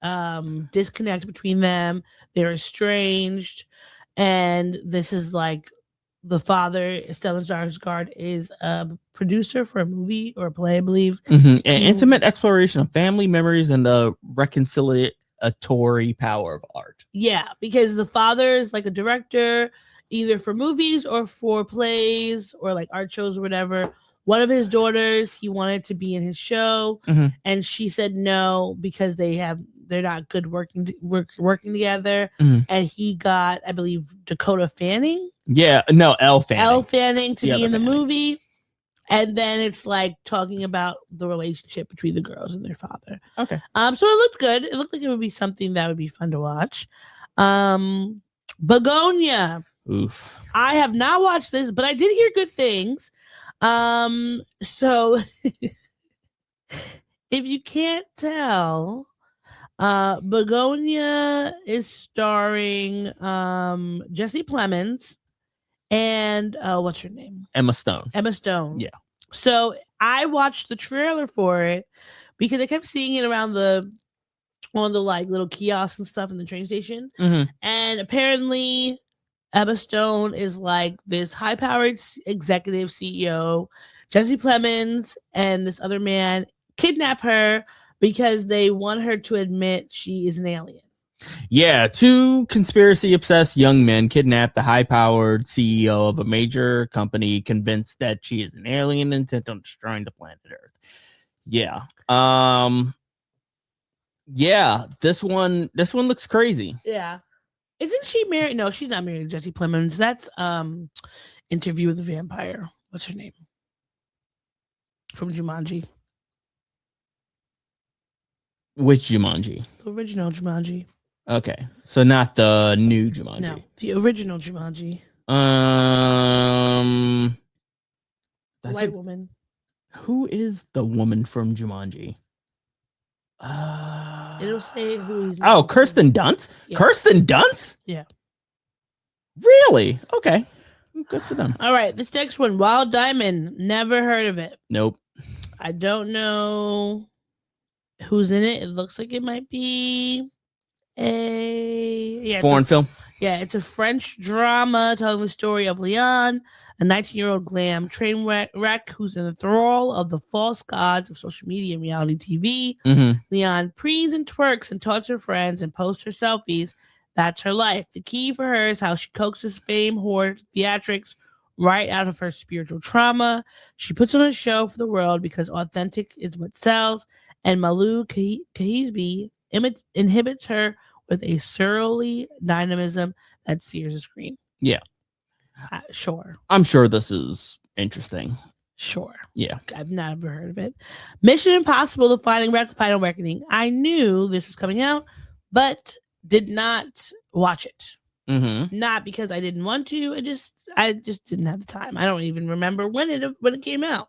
D: disconnect between them. They're estranged, and this is like the father, Stellan Skarsgård, is a producer for a movie or a play, I believe.
C: An intimate exploration of family memories and the reconciliatory power of art.
D: Yeah, because the father is like a director, either for movies or for plays or like art shows or whatever. One of his daughters, he wanted to be in his show, and she said no because they're not good working together. And he got, I believe, Dakota Fanning.
C: Yeah, no, Elle Fanning
D: to be in the movie. And then it's like talking about the relationship between the girls and their father.
C: Okay.
D: So it looked good. It looked like it would be something that would be fun to watch. Begonia.
C: Oof.
D: I have not watched this, but I did hear good things. So if you can't tell, Begonia is starring Jesse Plemons and what's her name?
C: Emma Stone.
D: Yeah. So I watched the trailer for it because I kept seeing it around on the like little kiosks and stuff in the train station. And apparently Emma Stone is like this high-powered executive CEO. Jesse Plemons and this other man kidnap her because they want her to admit she is an alien.
C: Yeah, 2 conspiracy-obsessed young men kidnap the high-powered CEO of a major company, convinced that she is an alien intent on destroying the planet Earth. Yeah. Yeah, this one looks crazy.
D: Yeah. Isn't she married? No, she's not married to Jesse Plemons. That's Interview with the Vampire. What's her name? From Jumanji.
C: Which Jumanji?
D: The original Jumanji.
C: Okay, so not the new Jumanji.
D: No, the original Jumanji. White woman.
C: Who is the woman from Jumanji?
D: It'll say who he's.
C: Oh, Kirsten Dunst. Yeah. Kirsten Dunst.
D: Yeah.
C: Really? Okay. Good for them.
D: All right, this next one, Wild Diamond. Never heard of it.
C: Nope.
D: I don't know who's in it. It looks like it might be a
C: Foreign film.
D: Yeah, it's a French drama telling the story of Leon, a 19-year-old glam train wreck who's in the thrall of the false gods of social media and reality TV.
C: Mm-hmm.
D: Leon preens and twerks and taunts her friends and posts her selfies. That's her life. The key for her is how she coaxes fame, hoard, theatrics right out of her spiritual trauma. She puts on a show for the world because authentic is what sells, and Malu Kahisbi inhibits her with a surly dynamism that sears the screen.
C: Yeah.
D: Sure.
C: I'm sure this is interesting.
D: Sure.
C: Yeah.
D: I've never heard of it. Mission Impossible, The Final Reckoning. I knew this was coming out, but did not watch it.
C: Mm-hmm.
D: Not because I didn't want to. I just didn't have the time. I don't even remember when it came out.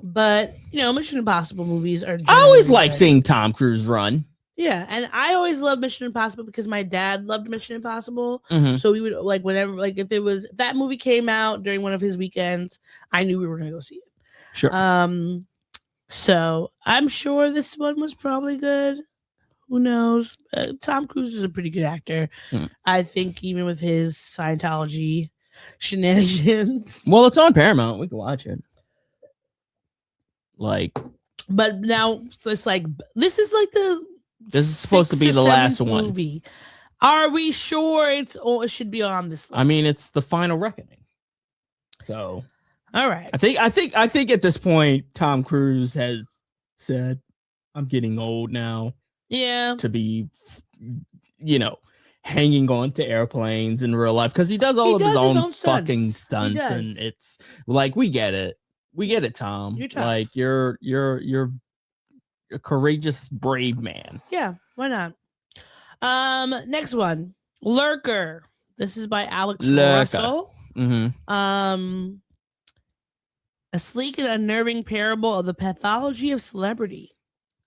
D: But Mission Impossible movies are.
C: I always like seeing Tom Cruise run.
D: Yeah, and I always loved Mission Impossible because my dad loved Mission Impossible.
C: Mm-hmm.
D: So we would whenever if that movie came out during one of his weekends, I knew we were gonna go see it.
C: Sure.
D: So I'm sure this one was probably good. Who knows? Tom Cruise is a pretty good actor. I think even with his Scientology shenanigans.
C: Well, it's on Paramount. We can watch it.
D: But now it's like this is
C: supposed to be the last one.
D: Movie. Are we sure it should be on this list?
C: I mean, it's the final reckoning. So,
D: all right.
C: I think at this point, Tom Cruise has said, "I'm getting old now."
D: Yeah.
C: To be, hanging on to airplanes in real life because he does all of his own fucking stunts, and it's like we get it, Tom.
D: You're tough.
C: Like you're a courageous, brave man.
D: Yeah, why not? Next one, Lurker. This is by Alex Russell.
C: Mm-hmm.
D: A sleek and unnerving parable of the pathology of celebrity.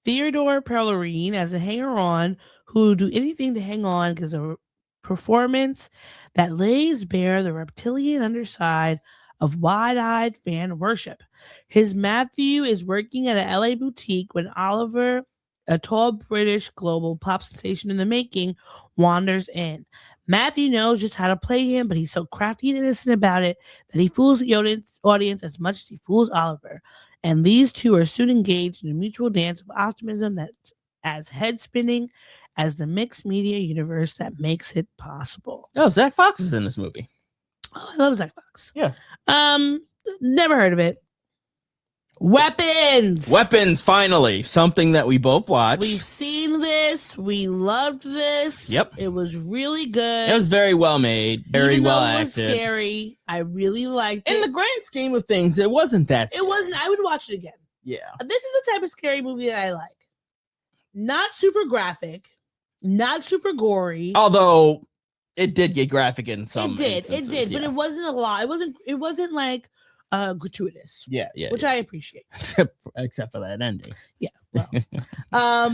D: Theodore Pellerine as a hanger-on who would do anything to hang on because of a performance that lays bare the reptilian underside of wide-eyed fan worship. His Matthew is working at a LA boutique when Oliver, a tall British global pop sensation in the making, wanders in. Matthew knows just how to play him, but he's so crafty and innocent about it that he fools the audience as much as he fools Oliver. And these two are soon engaged in a mutual dance of optimism that's as head-spinning as the mixed media universe that makes it possible.
C: Oh, Zach Fox is in this movie.
D: Oh, I love Zach Fox.
C: Yeah.
D: Never heard of it. Weapons,
C: finally. Something that we both watched.
D: We've seen this. We loved this.
C: Yep.
D: It was really good.
C: It was very well made. Very well acted.
D: It was scary. I really liked it.
C: In the grand scheme of things, it wasn't that scary.
D: It wasn't. I would watch it again.
C: Yeah.
D: This is the type of scary movie that I like. Not super graphic. Not super gory.
C: Although it did get graphic in some instances.
D: It did, but it wasn't a lot. It wasn't like gratuitous.
C: Yeah.
D: Which I appreciate.
C: Except for that ending.
D: Yeah. Well.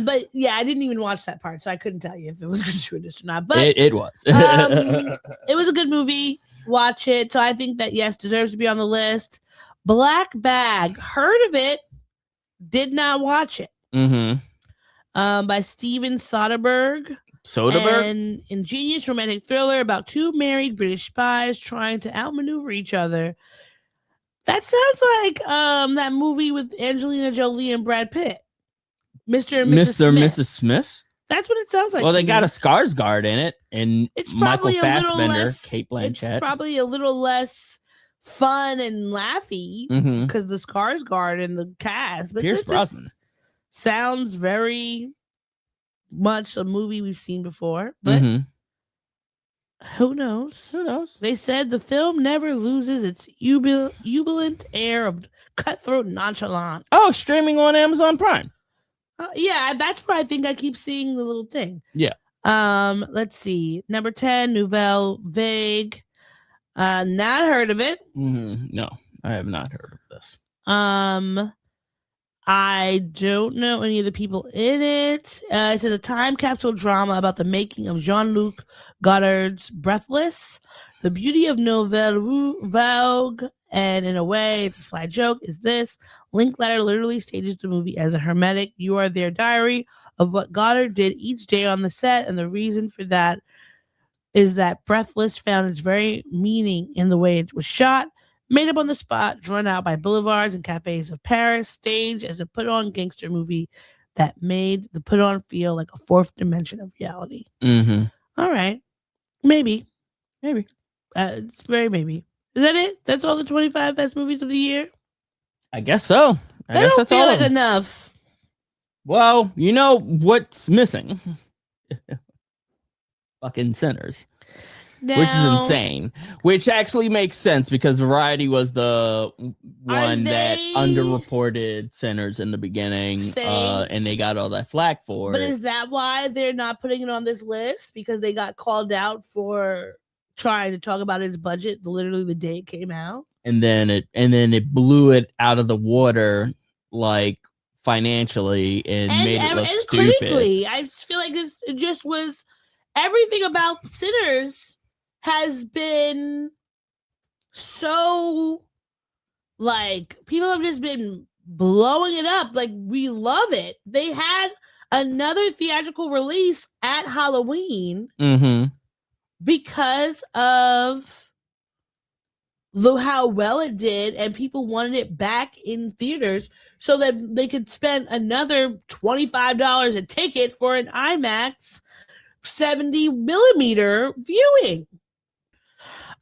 D: But yeah, I didn't even watch that part, so I couldn't tell you if it was gratuitous or not. But
C: it was.
D: It was a good movie. Watch it. So I think that yes, deserves to be on the list. Black Bag. Heard of it. Did not watch it.
C: Mm-hmm.
D: By Steven Soderbergh. An ingenious romantic thriller about two married British spies trying to outmaneuver each other. That sounds like that movie with Angelina Jolie and Brad Pitt. Mr. and
C: Mrs. Smith?
D: That's what it sounds like.
C: Well, they got a Skarsgård in it, and
D: it's
C: Michael Fassbender, Cate Blanchett.
D: It's probably a little less fun and laughy because the Skarsgård and the cast. But
C: Pierce Brosnan
D: sounds very much a movie we've seen before, but who knows?
C: Who knows?
D: They said the film never loses its jubilant air of cutthroat nonchalance.
C: Oh, streaming on Amazon Prime.
D: Yeah, that's where I think I keep seeing the little thing.
C: Yeah.
D: Let's see. Number 10, Nouvelle Vague. Not heard of it.
C: No, I have not heard of this.
D: I don't know any of the people in it. It says a time capsule drama about the making of Jean-Luc Godard's Breathless. The beauty of Nouvelle Vague, and in a way, it's a sly joke, is this. Linklater literally stages the movie as a hermetic, you are there diary of what Goddard did each day on the set, and the reason for that is that Breathless found its very meaning in the way it was shot, made up on the spot, drawn out by boulevards and cafes of Paris, staged as a put-on gangster movie that made the put-on feel like a fourth dimension of reality.
C: Mm-hmm.
D: All right. Maybe. It's very maybe. Is that it? That's all the 25 best movies of the year?
C: I guess so. I
D: That
C: guess
D: don't
C: that's
D: feel
C: all.
D: like enough.
C: Well, you know what's missing? Fucking Sinners.
D: Now,
C: Which is insane. Which actually makes sense because Variety was the one that underreported Sinners in the beginning, and they got all that flack for
D: but
C: it.
D: is that why they're not putting it on this list? Because they got called out for trying to talk about its budget literally the day it came out,
C: and then it blew it out of the water, like financially, and made it look stupid.
D: Critically, I feel like it just was everything about Sinners has been so, like, people have just been blowing it up. Like, we love it. They had another theatrical release at Halloween because of how well it did, and people wanted it back in theaters so that they could spend another $25 a ticket for an IMAX 70 millimeter viewing.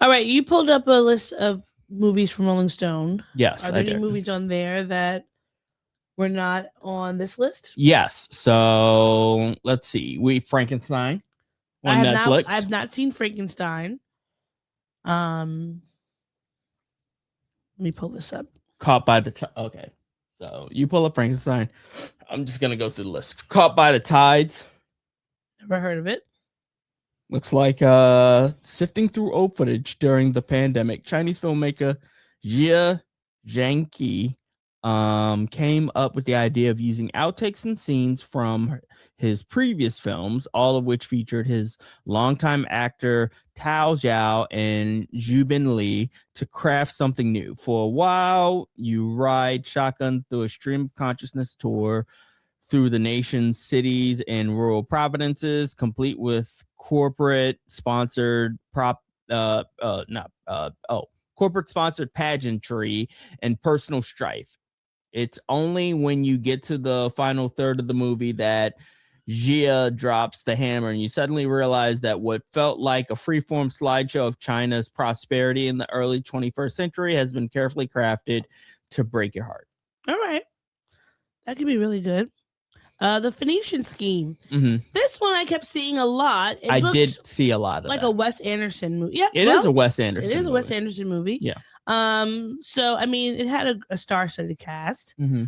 D: All right, you pulled up a list of movies from Rolling Stone.
C: Yes,
D: are there any movies on there that were not on this list?
C: Yes. So let's see. Frankenstein on Netflix.
D: I have not seen Frankenstein. Let me pull this up.
C: Caught by the okay. So you pull up Frankenstein. I'm just gonna go through the list. Caught by the Tides.
D: Never heard of it.
C: Looks like sifting through old footage during the pandemic, Chinese filmmaker Jia Zhangqi came up with the idea of using outtakes and scenes from his previous films, all of which featured his longtime actor Tao Zhao and Zhubin Li, to craft something new. For a while, you ride shotgun through a stream of consciousness tour through the nation's cities and rural provinces, complete with corporate sponsored corporate sponsored pageantry and personal strife. It's only when you get to the final third of the movie that Jia drops the hammer and you suddenly realize that what felt like a freeform slideshow of China's prosperity in the early 21st century has been carefully crafted to break your heart.
D: All right. That could be really good. The Phoenician Scheme. This one I kept seeing a lot.
C: I did see a lot of
D: like
C: that.
D: A Wes Anderson movie. Yeah,
C: it is a Wes Anderson.
D: It is
C: movie.
D: a Wes Anderson movie.
C: Yeah.
D: So I mean, it had a star-studded cast. It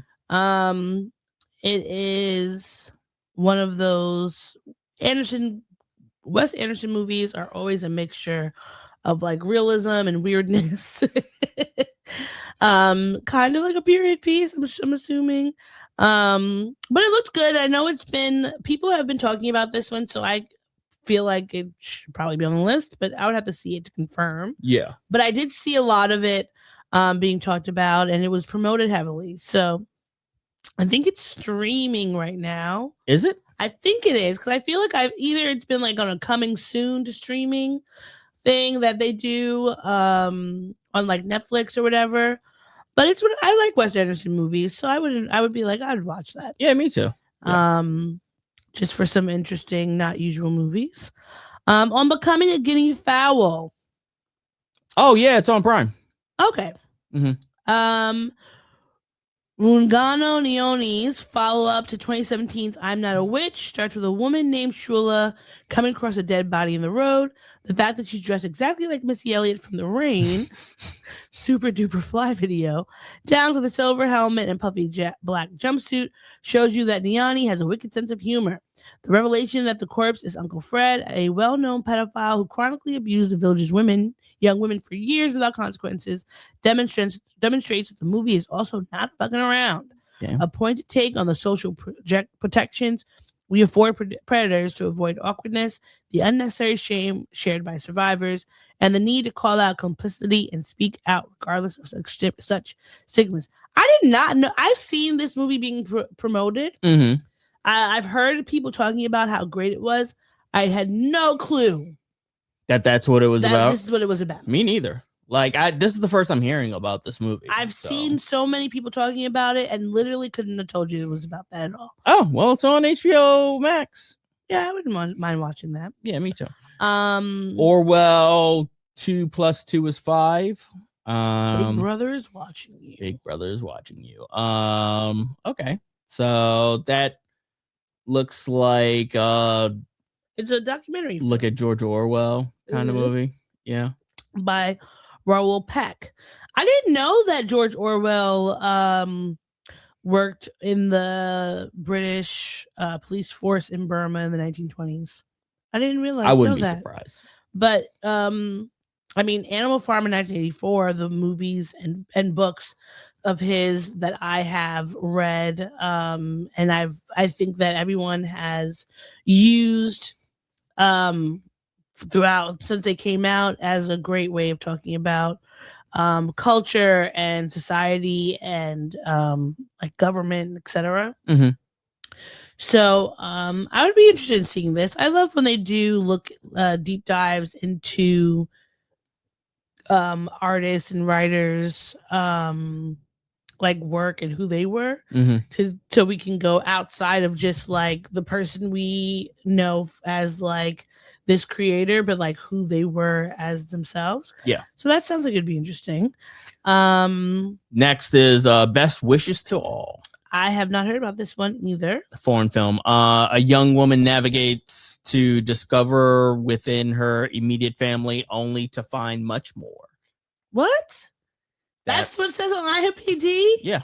D: is one of those Wes Anderson movies are always a mixture of like realism and weirdness. Kind of like a period piece, I'm assuming. But it looked good. I know people have been talking about this one, so I feel like it should probably be on the list, but I would have to see it to confirm.
C: Yeah.
D: But I did see a lot of it being talked about, and it was promoted heavily. So I think it's streaming right now.
C: Is it?
D: I think it is, because I feel like it's been like on a coming soon to streaming thing that they do on like Netflix or whatever. But it's what I like Wes Anderson movies, so I would be like, I'd watch that.
C: Yeah, me too. Yeah.
D: Just for some interesting, not usual movies. On Becoming a Guinea Fowl.
C: Oh yeah, it's on Prime.
D: Okay. Rungano Nyoni's follow-up to 2017's I'm Not a Witch starts with a woman named Shula coming across a dead body in the road. The fact that she's dressed exactly like Missy Elliott from The Rain, super duper fly video, down to the silver helmet and puffy black jumpsuit, shows you that Nyoni has a wicked sense of humor. The revelation that the corpse is Uncle Fred, a well-known pedophile who chronically abused the village's young women for years without consequences, demonstrates that the movie is also not fucking around.
C: Okay.
D: A pointed take on the social protections we afford predators to avoid awkwardness, the unnecessary shame shared by survivors, and the need to call out complicity and speak out regardless of such stigmas. I did not know. I've seen this movie being promoted.
C: Mm-hmm.
D: I've heard people talking about how great it was. I had no clue
C: that's what it was about.
D: This is what it was about.
C: Me neither. Like, this is the first I'm hearing about this movie.
D: I've seen so many people talking about it and literally couldn't have told you it was about that at all.
C: Oh, well, it's on HBO Max.
D: Yeah, I wouldn't mind watching that.
C: Yeah, me too.
D: Orwell
C: 2 + 2 is 5.
D: Big Brother is watching you.
C: Big Brother is watching you. Okay. So that looks like
D: it's a documentary film.
C: Look at George Orwell kind of movie. Yeah.
D: By Raoul Peck. I didn't know that George Orwell worked in the British police force in Burma in the 1920s. I didn't realize.
C: I wouldn't be surprised.
D: But I mean, Animal Farm in 1984, the movies and books of his that I have read, and I think that everyone has used throughout since they came out as a great way of talking about culture and society and like government, etc.
C: Mm-hmm.
D: So I would be interested in seeing this. I love when they do look deep dives into artists and writers like work and who they were, so we can go outside of just like the person we know as like this creator, but like who they were as themselves.
C: Yeah.
D: So that sounds like it'd be interesting.
C: Next is Best Wishes to All.
D: I have not heard about this one either.
C: A foreign film. A young woman navigates to discover within her immediate family only to find much more.
D: What? That's what it says on IMDb?
C: Yeah.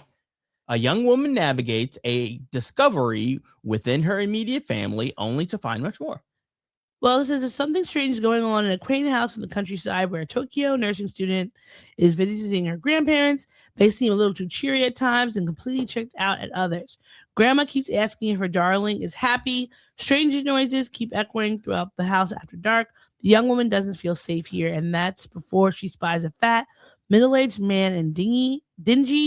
C: A young woman navigates a discovery within her immediate family only to find much more.
D: Well, it says there's something strange going on in a quaint house in the countryside where a Tokyo nursing student is visiting her grandparents. They seem a little too cheery at times and completely checked out at others. Grandma keeps asking if her darling is happy. Strange noises keep echoing throughout the house after dark. The young woman doesn't feel safe here, and that's before she spies a fat, middle-aged man in dingy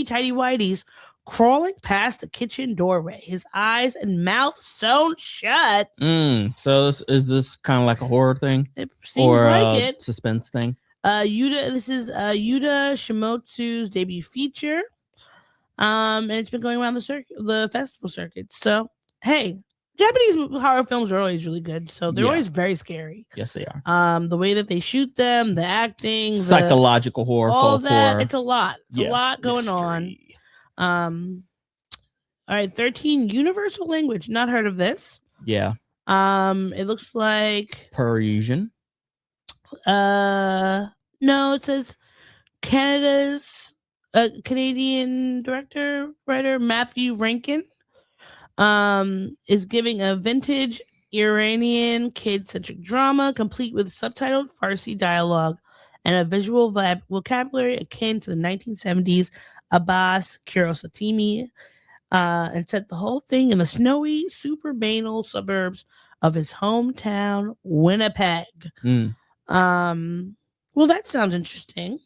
D: tighty-whities crawling past the kitchen doorway, his eyes and mouth sewn shut.
C: So is this kind of like a horror thing?
D: It seems like it.
C: Suspense thing.
D: This is Yuta Shimotsu's debut feature. And it's been going around the festival circuit. So, hey, Japanese horror films are always really good. So they're always very scary.
C: Yes, they are.
D: The way that they shoot them, the acting,
C: psychological horror,
D: all
C: folk
D: that.
C: horror.
D: It's a lot. It's a lot going on. All right, 13 Universal Language. Not heard of this.
C: Yeah.
D: It looks like
C: Parisian.
D: No, it says Canada's Canadian writer Matthew Rankin is giving a vintage Iranian kid-centric drama complete with subtitled Farsi dialogue and a visual vocabulary akin to the 1970s Abbas Kiarostami, and set the whole thing in the snowy, super banal suburbs of his hometown, Winnipeg. Well, that sounds interesting.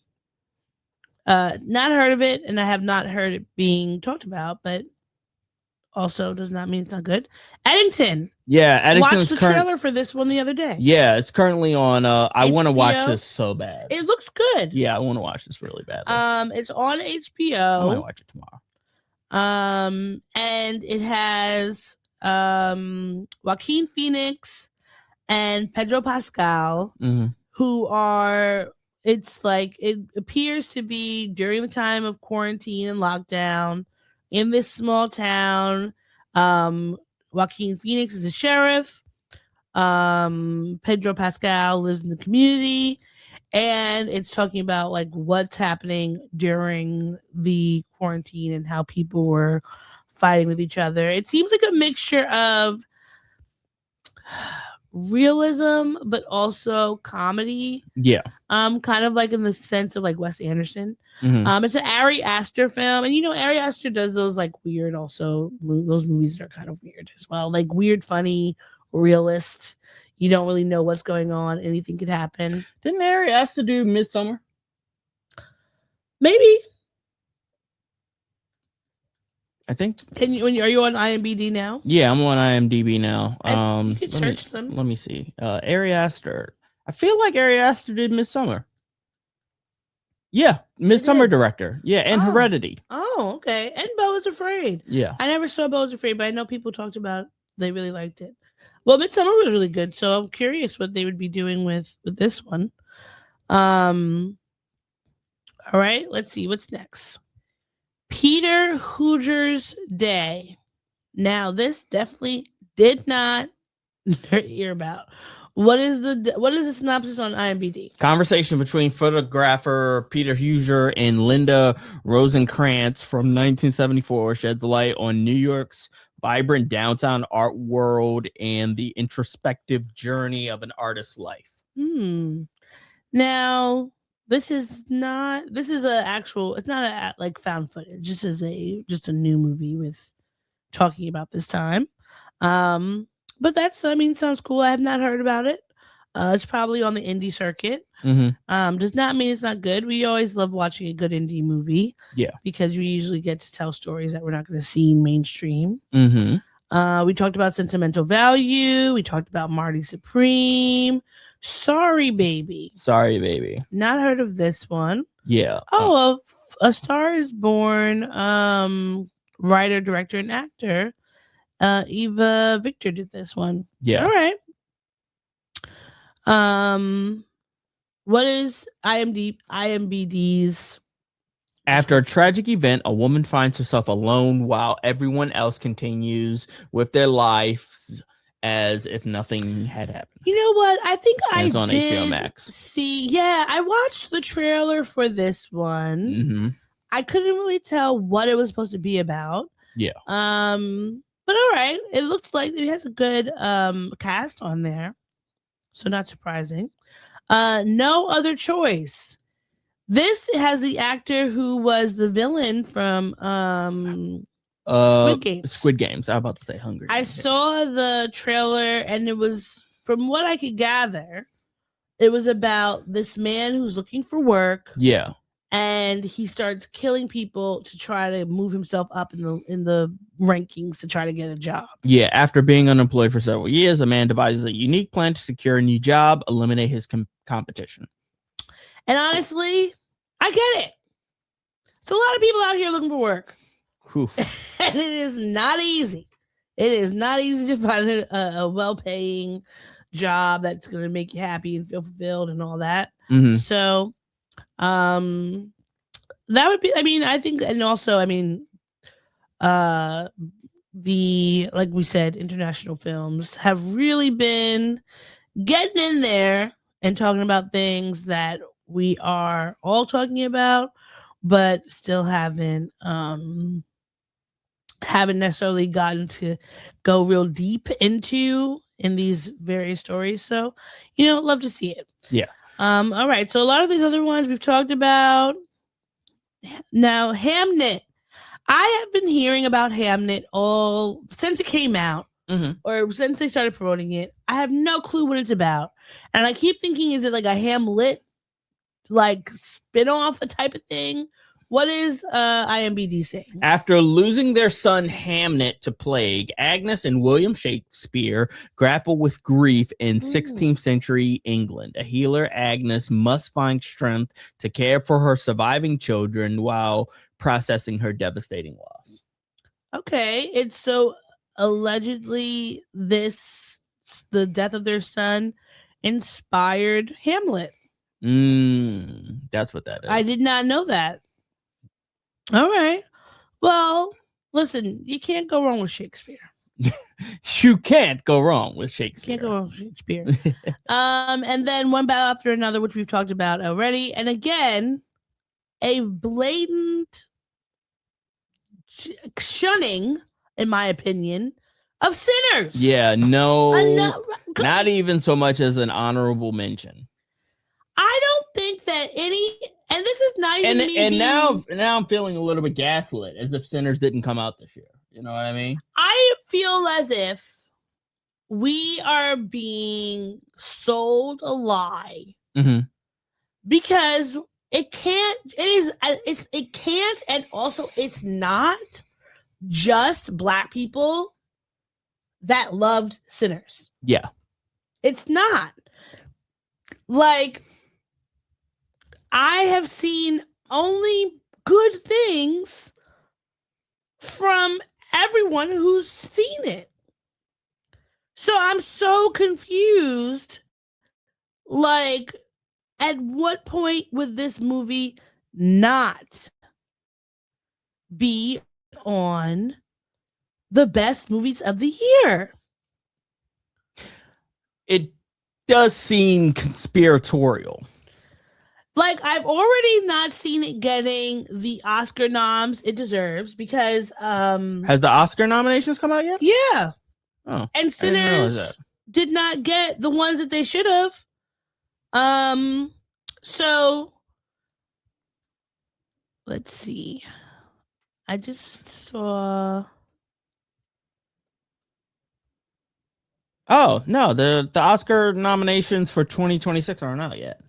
D: Not heard of it, and I have not heard it being talked about, but also does not mean it's not good. Eddington.
C: Yeah, Eddington.
D: Watched the trailer for this one the other day.
C: Yeah, it's currently on. I want to watch this so bad.
D: It looks good.
C: Yeah, I want to watch this really badly.
D: It's on HBO.
C: I might watch it tomorrow.
D: And it has Joaquin Phoenix and Pedro Pascal, who are. It's like it appears to be during the time of quarantine and lockdown in this small town. Joaquin Phoenix is a sheriff. Pedro Pascal lives in the community, and it's talking about like what's happening during the quarantine and how people were fighting with each other. It seems like a mixture of realism, but also comedy.
C: Yeah.
D: Kind of like in the sense of like Wes Anderson.
C: Mm-hmm.
D: It's an Ari Aster film, and Ari Aster does those like weird, also those movies that are kind of weird as well, like weird, funny, realist. You don't really know what's going on. Anything could happen.
C: Didn't Ari Aster do Midsummer?
D: Maybe.
C: I think.
D: Are you on IMDb now?
C: Yeah, I'm on IMDb now.
D: You can search them.
C: Let me see. Ari Aster. I feel like Ari Aster did Midsummer. Yeah, Midsummer director. Yeah, and Heredity.
D: Oh, okay. And Beau is Afraid.
C: Yeah.
D: I never saw Beau is Afraid, but I know people talked about it. They really liked it. Well, Midsummer was really good, so I'm curious what they would be doing with this one. All right, let's see what's next. Peter Hooters Day. Now, this definitely did not hear about. What is the synopsis on IMDb?
C: Conversation between photographer Peter Huger and Linda Rosenkrantz from 1974 sheds light on New York's vibrant downtown art world and the introspective journey of an artist's life.
D: Now, it's not like found footage. This is just a new movie with talking about this time. But sounds cool. I have not heard about it. It's probably on the indie circuit. Does not mean it's not good. We always love watching a good indie movie.
C: Yeah.
D: Because we usually get to tell stories that we're not going to see in mainstream. We talked about Sentimental Value. We talked about Marty Supreme. Sorry Baby. Not heard of this one.
C: Yeah.
D: A Star is Born writer, director, and actor. Eva Victor did this one.
C: Yeah.
D: All right. What is IMDb's?
C: After a tragic event, a woman finds herself alone while everyone else continues with their lives as if nothing had happened.
D: You know what? I think
C: it's on HBO Max.
D: See, yeah, I watched the trailer for this one. I couldn't really tell what it was supposed to be about.
C: Yeah.
D: But all right, it looks like it has a good cast on there, so not surprising. No Other Choice. This has the actor who was the villain from Squid Games.
C: Squid Games. I was about to say Hungry.
D: I saw the trailer, and it was, from what I could gather, it was about this man who's looking for work.
C: Yeah.
D: And he starts killing people to try to move himself up in the rankings to try to get a job.
C: Yeah, after being unemployed for several years, a man devises a unique plan to secure a new job, eliminate his competition.
D: And honestly, I get it. It's a lot of people out here looking for work. And it is not easy. It is not easy to find a well-paying job that's going to make you happy and feel fulfilled and all that. So that would be, I think, and also, the, like we said, international films have really been getting in there and talking about things that we are all talking about, but still haven't necessarily gotten to go real deep into in these various stories. So, love to see it.
C: Yeah.
D: All right. So a lot of these other ones we've talked about. Now, Hamnet. I have been hearing about Hamnet all since it came out, or since they started promoting it. I have no clue what it's about, and I keep thinking, is it like a Hamlet, like spin-off, a type of thing? What is IMDb saying?
C: After losing their son Hamnet to plague, Agnes and William Shakespeare grapple with grief in 16th century England. A healer, Agnes, must find strength to care for her surviving children while processing her devastating loss.
D: Okay, it's so allegedly the death of their son inspired Hamlet.
C: That's what that is.
D: I did not know that. All right. Well, listen, you can't go wrong with Shakespeare.
C: You can't go wrong with Shakespeare.
D: Can't go wrong with Shakespeare. And then one battle after another, which we've talked about already. And again, a blatant shunning, in my opinion, of Sinners.
C: Yeah, not even so much as an honorable mention.
D: I don't think that any, and this is not even me.
C: And now I'm feeling a little bit gaslit, as if Sinners didn't come out this year. You know what I mean? I
D: feel as if we are being sold a lie because it can't. It can't, and also it's not just Black people that loved Sinners.
C: Yeah,
D: it's not. Like, I have seen only good things from everyone who's seen it. So I'm so confused. Like, at what point would this movie not be on the best movies of the year?
C: It does seem conspiratorial.
D: Like, I've already not seen it getting the Oscar noms it deserves because
C: has the Oscar nominations come out yet?
D: Yeah.
C: Oh,
D: and Sinners did not get the ones that they should have. So let's see. I just saw.
C: Oh no, the Oscar nominations for 2026 aren't out yet.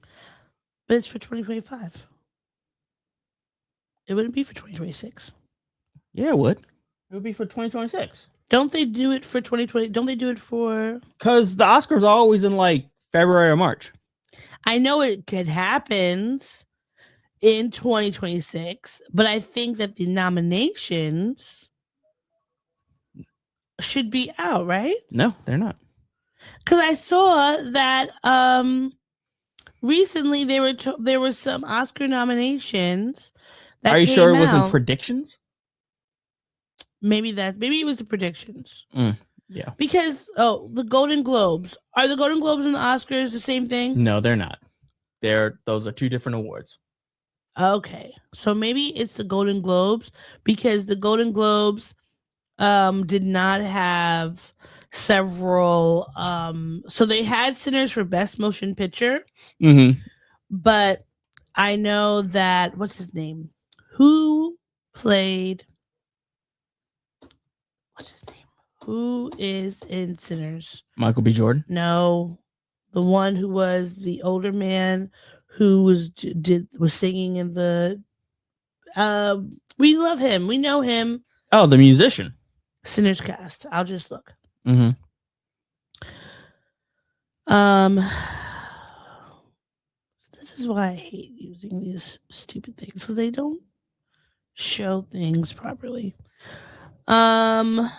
D: But it's for 2025. It wouldn't be for 2026.
C: Yeah, it would. It would be for 2026.
D: Don't they do it for 2020? Don't they do it for?
C: Because the Oscars are always in like February or March.
D: I know it could happen in 2026, but I think that the nominations should be out, right?
C: No, they're not.
D: Because I saw that recently there were some Oscar nominations. That
C: are you sure it
D: out.
C: wasn't predictions?
D: Maybe it was the predictions.
C: Yeah.
D: Because the Golden Globes, are the Golden Globes and the Oscars the same thing?
C: No, they're not. Those are two different awards.
D: Okay, so maybe it's the Golden Globes because the Golden Globes did not have several. So they had Sinners for Best Motion Picture, but I know that what's his name? Who played? What's his name? Who is in Sinners?
C: Michael B. Jordan?
D: No, the one who was the older man who was singing in the. We love him. We know him.
C: Oh, the musician.
D: Sinners cast. I'll just look. This is why I hate using these stupid things because they don't show things properly. Delroy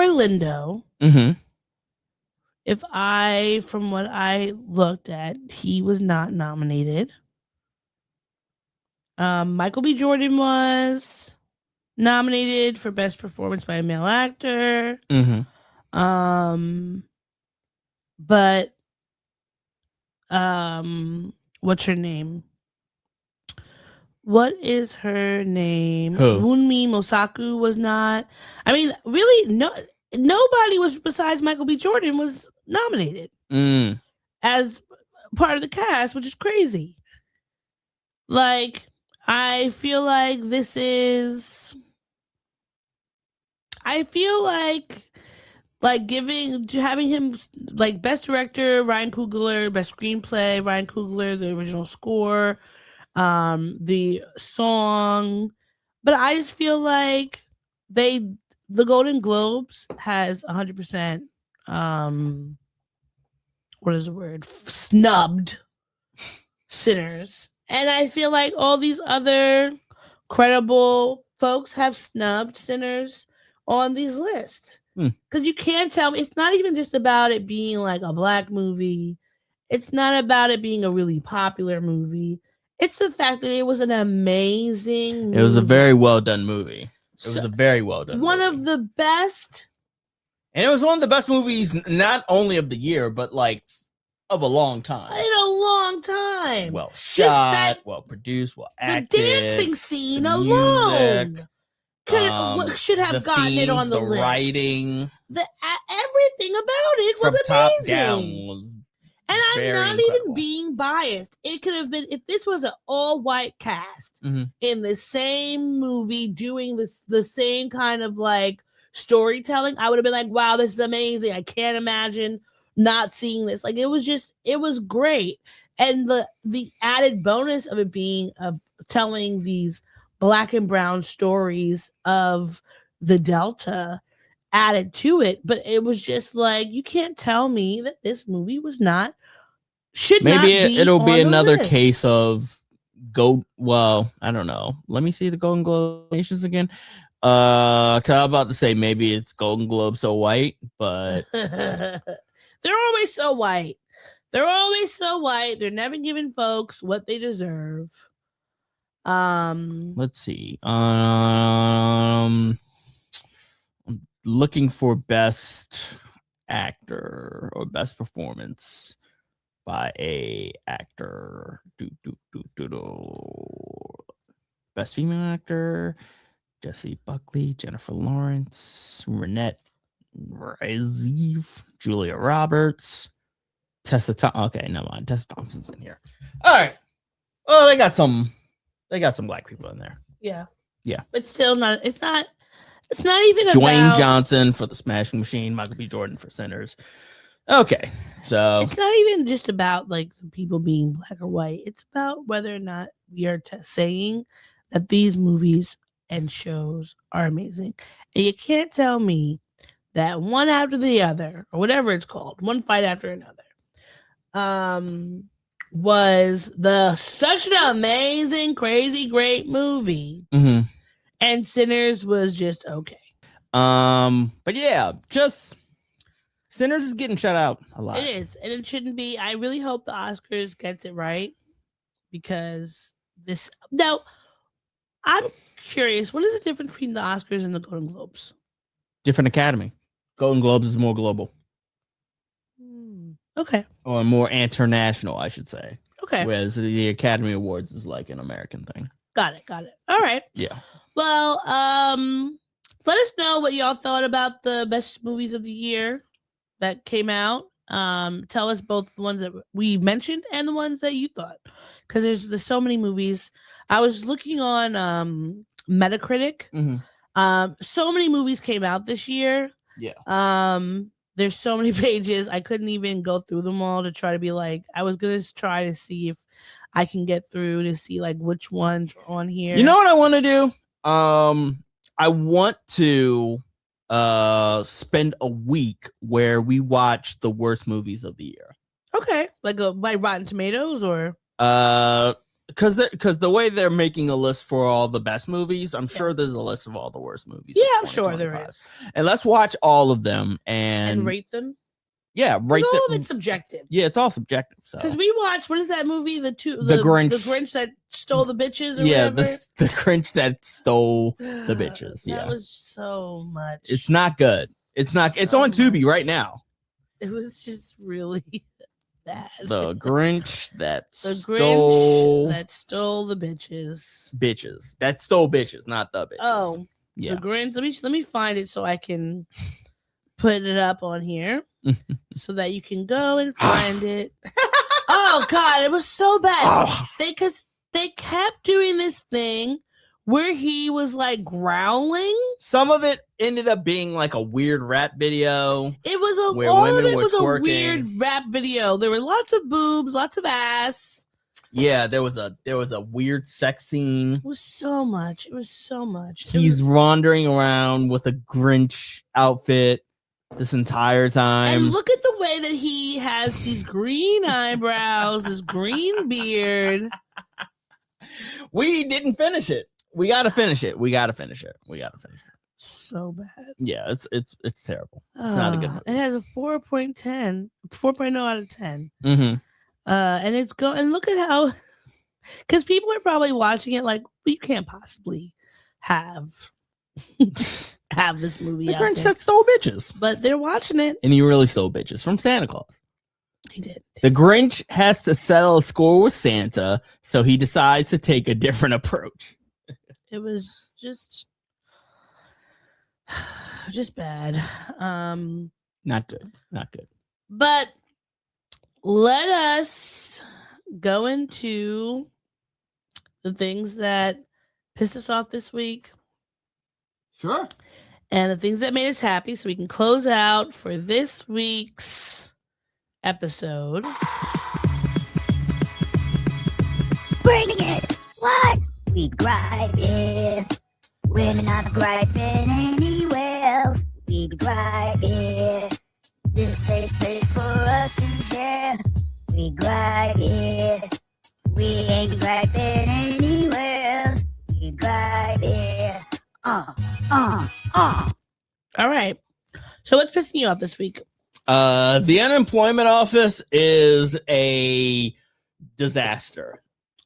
D: Lindo. From what I looked at, he was not nominated. Michael B. Jordan was nominated for Best Performance by a Male Actor. But what's her name? What is her name?
C: Who?
D: Wunmi Mosaku was not. I mean, really, nobody was besides Michael B. Jordan was nominated as part of the cast, which is crazy. Like, I feel like having him like Best Director Ryan Coogler, Best Screenplay Ryan Coogler, the original score, the song, but I just feel like the Golden Globes has 100% what is the word, snubbed Sinners, and I feel like all these other credible folks have snubbed Sinners on these lists. Because you can't tell me, it's not even just about it being like a Black movie. It's not about it being a really popular movie. It's the fact that it was an amazing movie.
C: It was a very well done movie. It was a very well done
D: one
C: movie.
D: of the best.
C: And it was one of the best movies, not only of the year, but like of a long time.
D: In a long time.
C: Well shot, well produced, well acted.
D: The dancing scene alone should have gotten it on the list.
C: Writing,
D: everything about it was
C: from top
D: amazing.
C: down was
D: and I'm not
C: incredible.
D: even being biased. It could have been if this was an all-white cast in the same movie doing the same kind of like storytelling. I would have been like, "Wow, this is amazing! I can't imagine not seeing this." Like it was great, and the added bonus of it being of telling these Black and brown stories of the Delta added to it, but it was just like you can't tell me that this movie it'll be
C: another
D: list.
C: case of I don't know. Let me see the Golden Globe nominations again. I'm about to say maybe it's Golden Globe so white, but
D: they're always so white. They're never giving folks what they deserve.
C: Let's see. I'm looking for best actor or best performance by a actor. Best female actor: Jessie Buckley, Jennifer Lawrence, Renette Reinsve, Julia Roberts, Tessa Thompson. Okay, never mind. Tessa Thompson's in here. All right. Oh, they got some Black people in there.
D: Yeah.
C: Yeah.
D: But still not. It's not even
C: Dwayne
D: about
C: Johnson for The Smashing Machine, Michael B. Jordan for Sinners. Okay, so
D: it's not even just about like the people being black or white. It's about whether or not we are saying that these movies and shows are amazing. And you can't tell me that one after the other, or whatever it's called, one fight after another, was such an amazing, crazy, great movie. And Sinners was just okay.
C: But yeah, just Sinners is getting shut out a lot.
D: It is, and it shouldn't be. I really hope the Oscars gets it right, because now I'm curious, what is the difference between the Oscars and the Golden Globes?
C: Different Academy. Golden Globes is more global.
D: Okay.
C: Or more international, I should say.
D: Okay.
C: Whereas the Academy Awards is like an American thing.
D: Got it. All right.
C: Yeah.
D: Well, let us know what y'all thought about the best movies of the year that came out. Tell us both the ones that we mentioned and the ones that you thought, because there's so many movies. I was looking on Metacritic. So many movies came out this year.
C: Yeah.
D: There's so many pages. I couldn't even go through them all to try to be like, I was gonna try to see if I can get through to see like which ones are on here.
C: You know what I want to do? I want to spend a week where we watch the worst movies of the year.
D: Okay, like by Rotten Tomatoes, or
C: because the way they're making a list for all the best movies, I'm sure there's a list of all the worst movies.
D: Yeah, I'm sure there is.
C: And let's watch all of them and
D: rate them.
C: Yeah, rate them.
D: All of it's subjective.
C: Yeah, it's all subjective.
D: Because we watched, what is that movie? The
C: Grinch.
D: The Grinch that stole the bitches. Or
C: yeah,
D: whatever?
C: the Grinch that stole the bitches. Yeah,
D: that was so much.
C: It's not good. It's not. It's on Tubi right now.
D: It was just really bad.
C: The Grinch that
D: stole the bitches.
C: Bitches that stole bitches, not the bitches.
D: Oh, yeah. The Grinch. Let me find it so I can put it up on here so that you can go and find it. Oh God, it was so bad. Because they kept doing this thing where he was like growling.
C: Some of it ended up being like a weird rap video.
D: It was
C: where
D: all
C: women
D: of it
C: were
D: was
C: twerking.
D: a weird rap video. There were lots of boobs, lots of ass.
C: Yeah, there was a weird sex scene.
D: It was so much.
C: He's wandering around with a Grinch outfit this entire time.
D: And look at the way that he has these green eyebrows, this green beard.
C: We didn't finish it. We gotta finish it.
D: So bad.
C: Yeah, it's terrible. It's not a good movie.
D: It has a 4.0 out of 10.
C: Mm-hmm.
D: And it's and look at how, because people are probably watching it like, well, you can't possibly have this movie.
C: The Grinch that stole bitches,
D: but they're watching it,
C: and he really stole bitches from Santa Claus.
D: He did.
C: The Grinch has to settle a score with Santa, so he decides to take a different approach.
D: It was just just bad.
C: Not good.
D: But let us go into the things that pissed us off this week.
C: Sure.
D: And the things that made us happy, so we can close out for this week's episode.
F: Bringing it. What? We gripe it. We're not griping anywhere else. We gripe it. This safe space for us to share. We gripe it. We ain't griping anywhere else. We gripe it.
D: All right. So what's pissing you off this week?
C: The unemployment office is a disaster.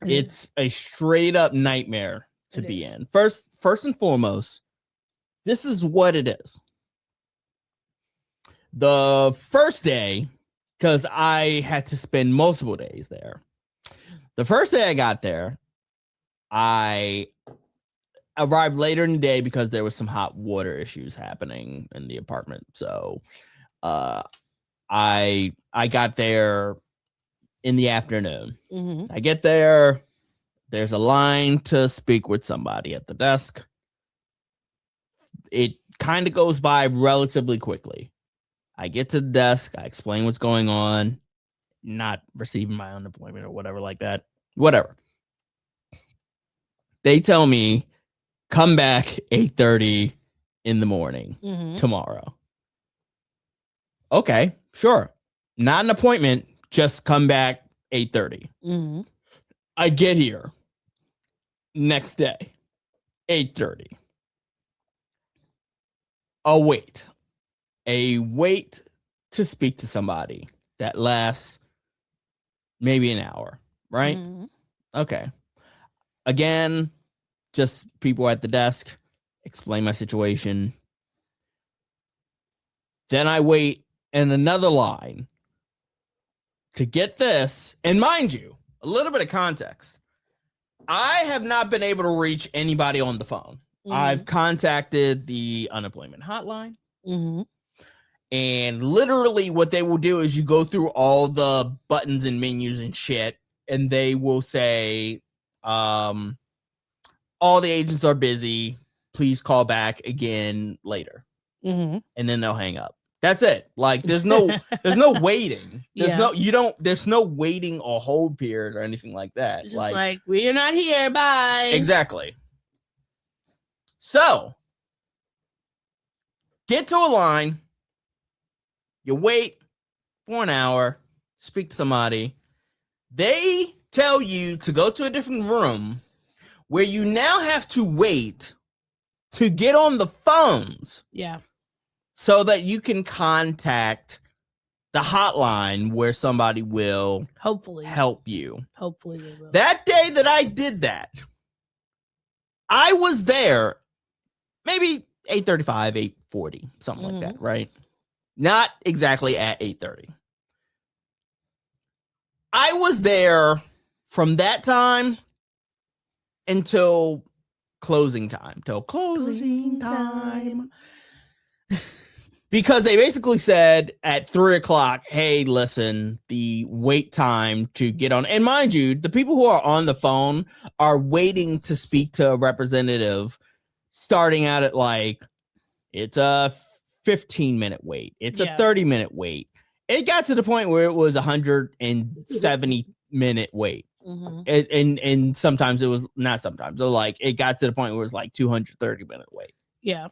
C: It's a straight up nightmare to be in. First and foremost, this is what it is. The first day, because I had to spend multiple days there. The first day I got there, I arrived later in the day because there was some hot water issues happening in the apartment. So I got there in the afternoon.
D: Mm-hmm.
C: I get there. There's a line to speak with somebody at the desk. It kind of goes by relatively quickly. I get to the desk. I explain what's going on. Not receiving my unemployment or whatever like that. Whatever. They tell me, come back 8:30 in the morning tomorrow. Okay, sure. Not an appointment. Just come back 8:30.
D: Mm-hmm.
C: I get here next day, 8:30. A wait to speak to somebody that lasts maybe an hour, right?
D: Mm-hmm.
C: Okay. Again, just people at the desk, explain my situation. Then I wait in another line to get this. And mind you, a little bit of context. I have not been able to reach anybody on the phone. Mm-hmm. I've contacted the unemployment hotline.
D: Mm-hmm.
C: And literally what they will do is you go through all the buttons and menus and shit, and they will say, all the agents are busy. Please call back again later.
D: Mm-hmm.
C: And then they'll hang up. That's it. Like there's no waiting. There's no waiting or hold period or anything like that.
D: It's just like we're not here. Bye.
C: Exactly. So get to a line. You wait for an hour, speak to somebody. They tell you to go to a different room where you now have to wait to get on the phones.
D: Yeah.
C: So that you can contact the hotline where somebody will
D: hopefully
C: help you.
D: Hopefully they will.
C: That day that I did that, I was there maybe 8:35, 8:40, something like that, right? Not exactly at 8:30. I was there from that time until closing time. Because they basically said at 3:00, hey, listen, the wait time to get on. And mind you, the people who are on the phone are waiting to speak to a representative starting out at it's a 15-minute wait. It's a 30-minute wait. It got to the point where it was 170-minute wait. Mm-hmm. And sometimes it was not sometimes. So it got to the point where it was 230-minute wait.
D: Yeah.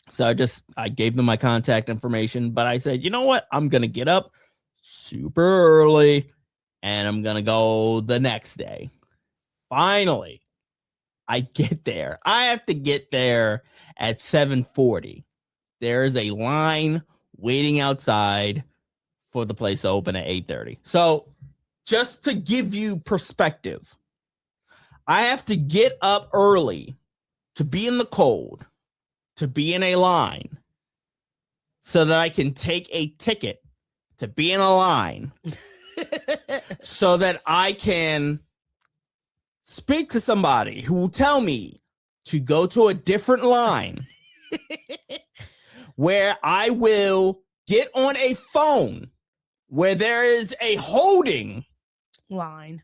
C: So I gave them my contact information, but I said, you know what? I'm going to get up super early and I'm going to go the next day. Finally, I get there. I have to get there at 7:40. There is a line waiting outside for the place to open at 8:30. So just to give you perspective, I have to get up early to be in the cold, to be in a line, so that I can take a ticket to be in a line, so that I can speak to somebody who will tell me to go to a different line where I will get on a phone where there is a holding
D: line.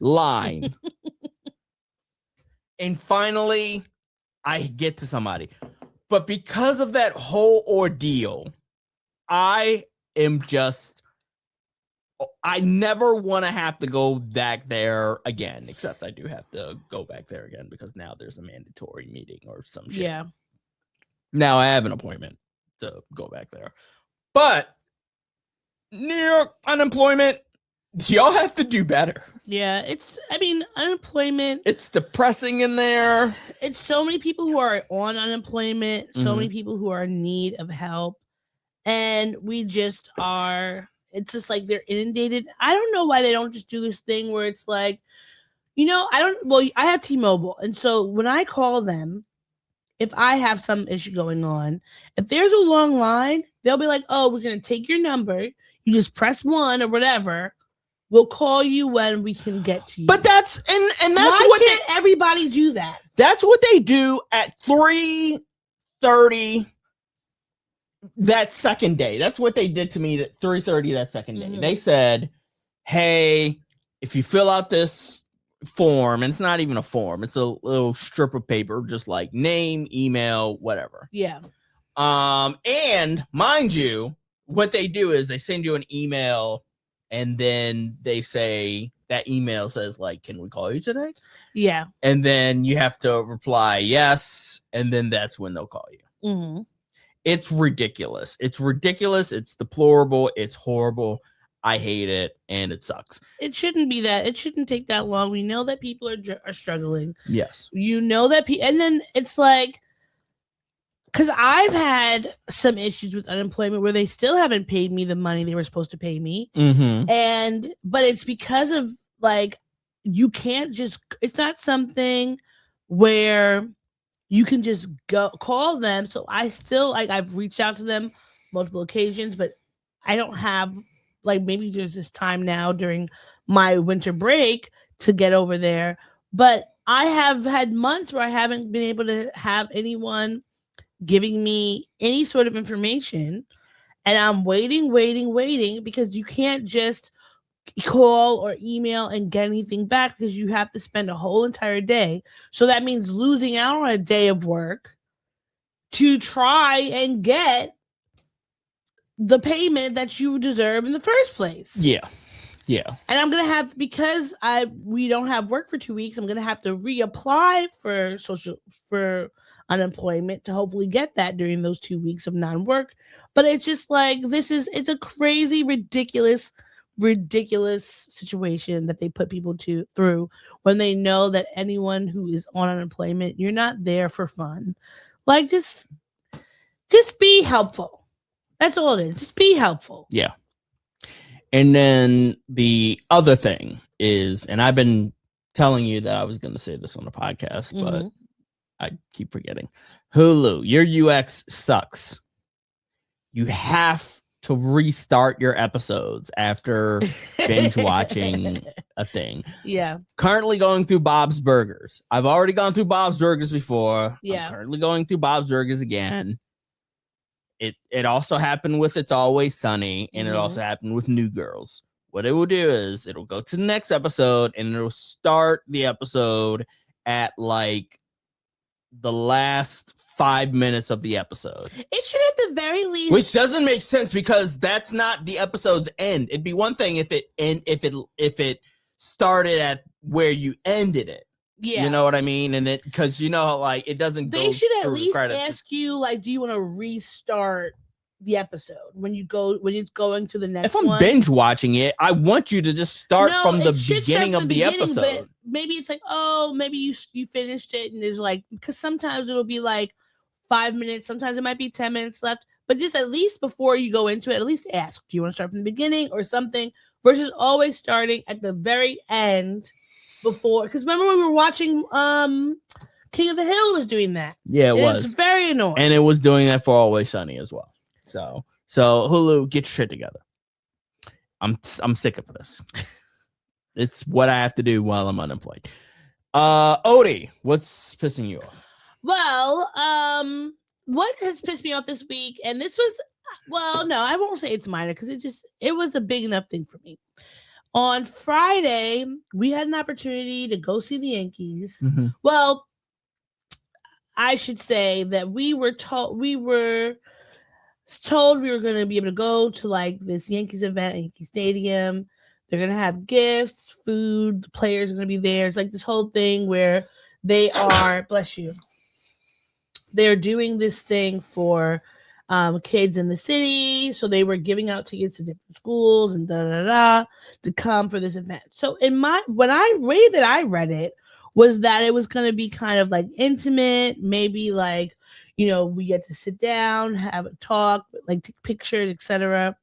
C: And finally, I get to somebody. But because of that whole ordeal, I never want to have to go back there again, except I do have to go back there again because now there's a mandatory meeting or some shit.
D: Yeah.
C: Now I have an appointment to go back there. But New York unemployment, y'all have to do better.
D: Yeah, unemployment.
C: It's depressing in there.
D: It's so many people who are on unemployment, so many people who are in need of help. And we just are, it's just like they're inundated. I don't know why they don't just do this thing where it's like, I have T-Mobile. And so when I call them, if I have some issue going on, if there's a long line, they'll be like, oh, we're going to take your number. You just press 1 or whatever. We'll call you when we can get to you.
C: But that's
D: why
C: what
D: can't everybody do that?
C: That's what they do at 3:30 that second day. That's what they did to me at 3:30 that second day. They said, hey, if you fill out this form, and it's not even a form, it's a little strip of paper, just like name, email, whatever.
D: Yeah.
C: And mind you, what they do is they send you an email, and then they say that email says, like, can we call you today?
D: Yeah.
C: And then you have to reply yes, and then that's when they'll call you.
D: Mm-hmm.
C: It's ridiculous. It's deplorable. It's horrible. I hate it, and it sucks.
D: It shouldn't be that. It shouldn't take that long. We know that people are struggling.
C: Yes.
D: You know that and then it's like, because I've had some issues with unemployment where they still haven't paid me the money they were supposed to pay me.
C: Mm-hmm.
D: But it's because of, like, you can't just, it's not something where you can just go call them. So I still, like, I've reached out to them multiple occasions, but I don't have, like, maybe there's this time now during my winter break to get over there. But I have had months where I haven't been able to have anyone giving me any sort of information, and I'm waiting because you can't just call or email and get anything back because you have to spend a whole entire day. So that means losing out on a day of work to try and get the payment that you deserve in the first place.
C: Yeah.
D: And I'm gonna have, because we don't have work for 2 weeks, I'm gonna have to reapply for unemployment to hopefully get that during those 2 weeks of non-work. But it's just like, it's a crazy, ridiculous situation that they put people through when they know that anyone who is on unemployment, you're not there for fun. Like, just be helpful. That's all it is. Just be helpful.
C: Yeah. And then the other thing is, and I've been telling you that I was going to say this on the podcast, but I keep forgetting. Hulu, your UX sucks. You have to restart your episodes after binge watching a thing.
D: Yeah.
C: Currently going through Bob's Burgers. I've already gone through Bob's Burgers before.
D: Yeah.
C: I'm currently going through Bob's Burgers again. It also happened with It's Always Sunny, and it also happened with New Girls. What it will do is it'll go to the next episode, and it'll start the episode at, like, the last 5 minutes of the episode.
D: It should, at the very least,
C: which doesn't make sense because that's not the episode's end. It'd be one thing if it started at where you ended it.
D: Yeah,
C: you know what I mean? And it, because like, it doesn't go.
D: They should at least
C: credits.
D: ask you, like, do you want to restart the episode when it's going to the next
C: one? If I'm binge watching it, I want you to just start from the beginning of the episode.
D: But maybe it's like, oh, maybe you finished it, and there's, like, because sometimes it'll be like 5 minutes, sometimes it might be 10 minutes left. But just at least before you go into it, at least ask, do you want to start from the beginning or something, versus always starting at the very end. Before, because remember when we were watching King of the Hill was doing that.
C: Yeah, it was.
D: It's very annoying.
C: And it was doing that for Always Sunny as well. So Hulu, get your shit together. I'm sick of this. It's what I have to do while I'm unemployed. Odie, what's pissing you off?
D: Well, what has pissed me off this week, and this was, well, no, I won't say it's minor because it was a big enough thing for me. On Friday, we had an opportunity to go see the Yankees.
C: Mm-hmm.
D: Well, I should say that we were told we were going to be able to go to like this Yankees event at Yankee Stadium. They're going to have gifts, food, the players are going to be there. It's like this whole thing where they are, bless you, they're doing this thing for kids in the city. So they were giving out tickets to different schools and to come for this event. So when I read it was that it was going to be kind of like intimate, maybe like, you know, we get to sit down, have a talk, like take pictures, etc.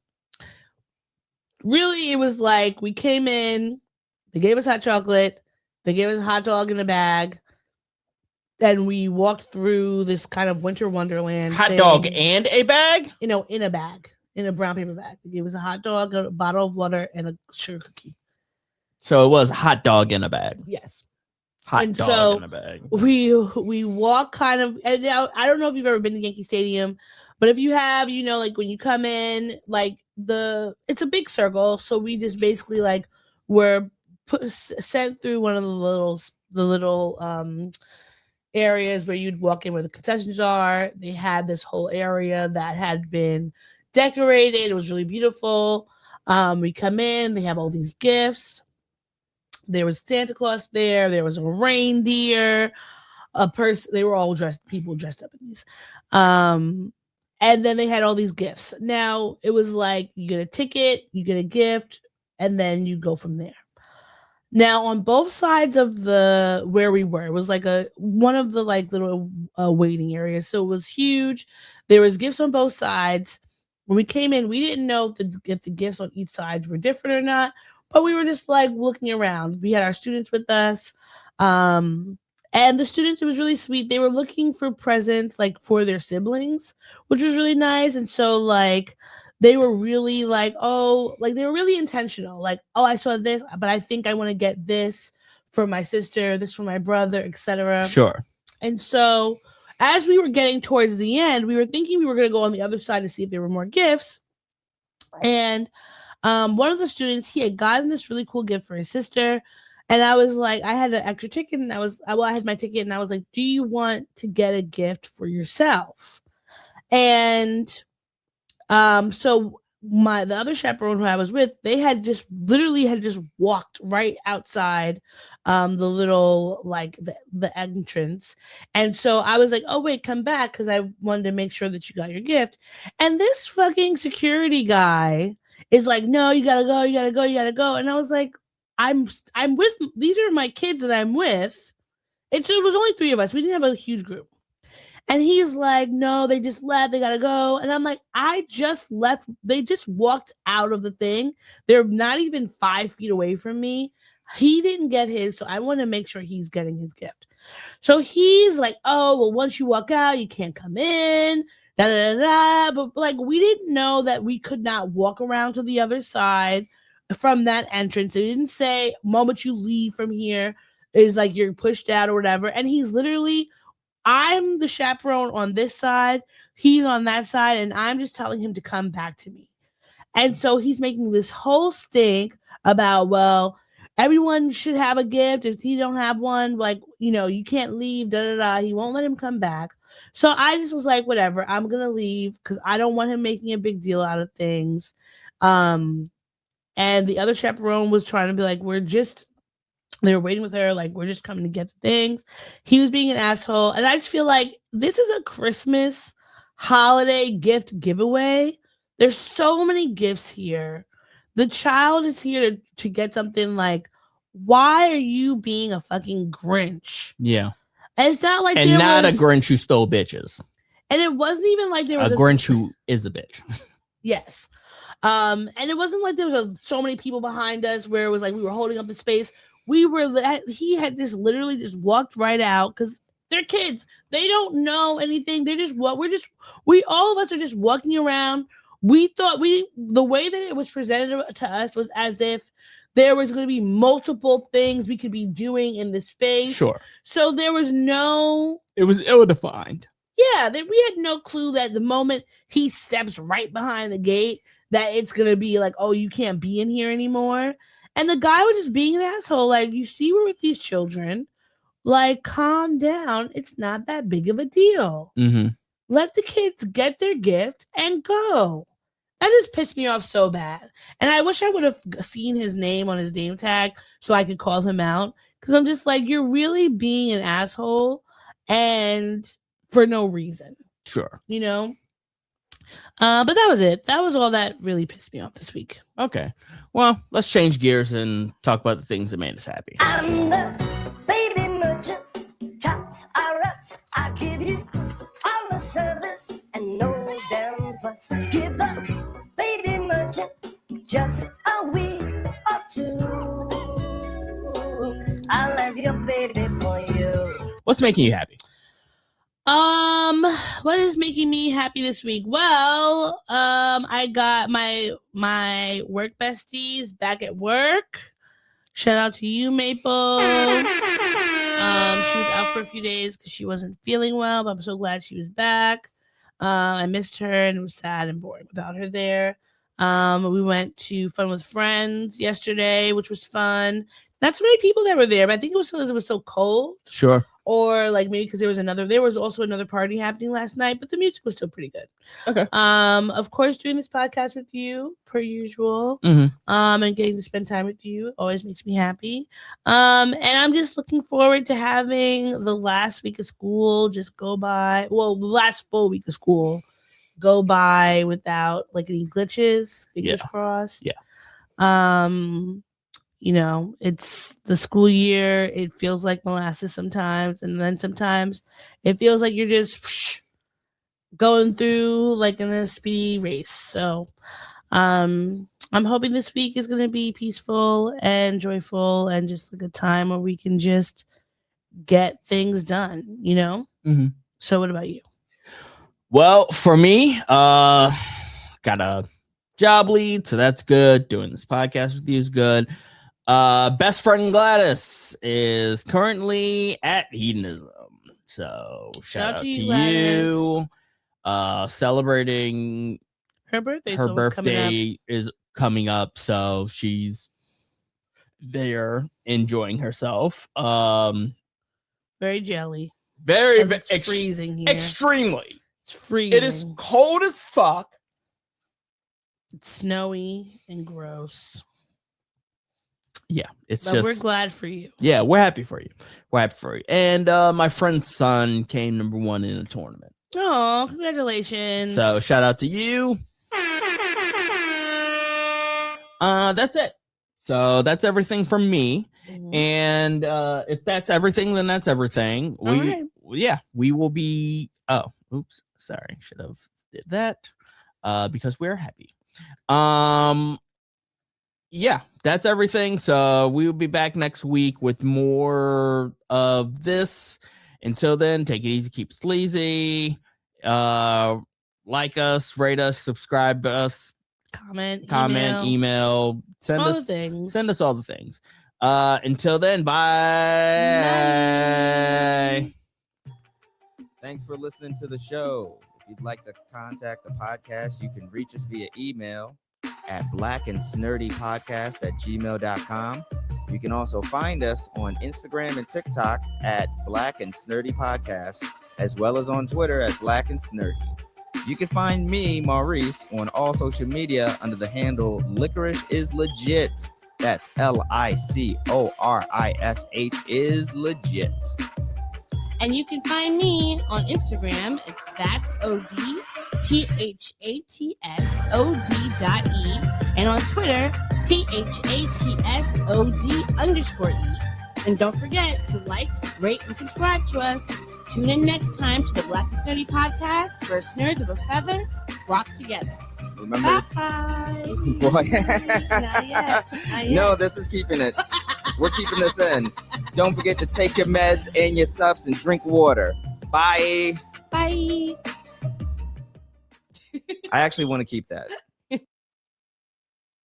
D: Really, it was like we came in, they gave us hot chocolate, they gave us a hot dog in a bag, and we walked through this kind of winter wonderland.
C: Hot dog and a bag?
D: You know, in a bag, in a brown paper bag. They gave us a hot dog, a bottle of water, and a sugar cookie.
C: So it was hot dog in a bag.
D: Yes.
C: Hot dog in a bag.
D: We walk kind of, and now I don't know if you've ever been to Yankee Stadium, but if you have, you know, like when you come in, like it's a big circle. So we just basically like were sent through one of the little areas where you'd walk in where the concessions are. They had this whole area that had been decorated. It was really beautiful. We come in, they have all these gifts. There was Santa Claus there. There was a reindeer, a person. They were all people dressed up in these. And then they had all these gifts. Now it was like you get a ticket, you get a gift, and then you go from there. Now on both sides of where we were, it was like one of the like little waiting areas. So it was huge. There was gifts on both sides. When we came in, we didn't know if the gifts on each side were different or not. But we were just like looking around. We had our students with us. And the students, it was really sweet. They were looking for presents like for their siblings, which was really nice. And so like they were really like, oh, like they were really intentional. Like, oh, I saw this, but I think I want to get this for my sister, this for my brother, etc.
C: Sure.
D: And so as we were getting towards the end, we were thinking we were going to go on the other side to see if there were more gifts. And one of the students, he had gotten this really cool gift for his sister. And I was like, I had an extra ticket and I had my ticket and I was like, do you want to get a gift for yourself? And so the other chaperone who I was with, they had just walked right outside the little like the entrance. And so I was like, oh wait, come back, because I wanted to make sure that you got your gift. And this fucking security guy is like, no, you gotta go. And I was like, I'm with, these are my kids that I'm with. It was only 3 of us. We didn't have a huge group. And he's like, no, they just left. They gotta go. And I'm like, I just left. They just walked out of the thing. They're not even 5 feet away from me. He didn't get his, so I want to make sure he's getting his gift. So he's like, oh, well, once you walk out, you can't come in. But like, we didn't know that we could not walk around to the other side from that entrance. They didn't say moment you leave from here is like you're pushed out or whatever. And he's literally, I'm the chaperone on this side, he's on that side, and I'm just telling him to come back to me. And so he's making this whole stink about, well, everyone should have a gift. If he don't have one, like, you know, you can't leave, He won't let him come back. So I just was like, whatever, I'm going to leave because I don't want him making a big deal out of things. And the other chaperone was trying to be like, they were waiting with her, like, we're just coming to get the things. He was being an asshole. And I just feel like this is a Christmas holiday gift giveaway. There's so many gifts here. The child is here to get something. Like, why are you being a fucking Grinch?
C: Yeah.
D: And it's not like
C: a Grinch who stole bitches.
D: And it wasn't even like there was
C: a Grinch who is a bitch.
D: Yes. And it wasn't like there was so many people behind us where it was like we were holding up the space. He had just literally just walked right out because they're kids. They don't know anything. They're just all of us are just walking around. We thought the way that it was presented to us was as if there was going to be multiple things we could be doing in the space.
C: Sure.
D: So there was it
C: was ill-defined.
D: Yeah, we had no clue that the moment he steps right behind the gate, that it's going to be like, oh, you can't be in here anymore. And the guy was just being an asshole. Like, you see, we're with these children. Like, calm down. It's not that big of a deal.
C: Mm-hmm.
D: Let the kids get their gift and go. That just pissed me off so bad. And I wish I would have seen his name on his name tag so I could call him out. Because I'm just like, you're really being an asshole and for no reason.
C: Sure.
D: You know? But that was it. That was all that really pissed me off this week.
C: Okay. Well, let's change gears and talk about the things that made us happy.
F: I'm the baby merchant. Tots are us. I give you all the service and no damn fuss. Give the baby merchant just a week or two. I'll have your baby for you.
C: What's making you happy?
D: What is making me happy this week? Well, I got my work besties back at work. Shout out to you, Maple. She was out for a few days because she wasn't feeling well, but I'm so glad she was back. I missed her and it was sad and boring without her there. We went to Fun with Friends yesterday, which was fun. Not so many people that were there, but I think it was because it was so cold.
C: Sure.
D: Or like maybe because there was also another party happening last night, but the music was still pretty good.
C: Okay.
D: Of course, doing this podcast with you per usual,
C: Mm-hmm.
D: and getting to spend time with you always makes me happy. And I'm just looking forward to having the last week of school just go by. Well, the last full week of school go by without like any glitches. Fingers crossed.
C: Yeah.
D: You know, it's the school year. It feels like molasses sometimes. And then sometimes it feels like you're just going through like in a speedy race. So I'm hoping this week is going to be peaceful and joyful and just like a time where we can just get things done, you know?
C: Mm-hmm.
D: So what about you?
C: Well, for me, got a job lead, so that's good. Doing this podcast with you is good. Best friend Gladys is currently at Hedonism, so shout out to you. Celebrating
D: her birthday.
C: Her birthday is coming up, so she's there enjoying herself.
D: Very jelly.
C: It's
D: freezing here.
C: Extremely.
D: It's freezing.
C: It is cold as fuck.
D: It's snowy and gross.
C: Yeah,
D: but we're glad for you.
C: Yeah, we're happy for you. And my friend's son came number 1 in a tournament.
D: Oh, congratulations.
C: So shout out to you. That's it. So that's everything from me. Mm-hmm. And if that's everything, then that's everything. We will be. Oh, oops. Sorry. Should have did that. Because we're happy. Yeah, that's everything. So we will be back next week with more of this. Until then, take it easy, keep it sleazy. Like us, rate us, subscribe us,
D: comment,
C: email, send
D: all
C: us
D: the things.
C: Send us all the things. Until then, bye.
G: Thanks for listening to the show. If you'd like to contact the podcast, you can reach us via email at blackandsnerdypodcast@gmail.com. You can also find us on Instagram and TikTok at Black and Snurdy Podcast, as well as on Twitter at Black and Snurdy. You can find me, Maurice, on all social media under the handle Licorish is Legit. That's LICORISH is legit.
D: And you can find me on Instagram. It's THATSOD.E. And on Twitter, THATSOD_E. And don't forget to like, rate, and subscribe to us. Tune in next time to the Black and Snurdy Podcast, where nerds of a feather flock together.
G: Remember?
D: Bye.
G: Boy.
D: Not yet.
G: No, this is keeping it. We're keeping this in. Don't forget to take your meds and your subs and drink water. Bye.
D: Bye.
G: I actually want to keep that.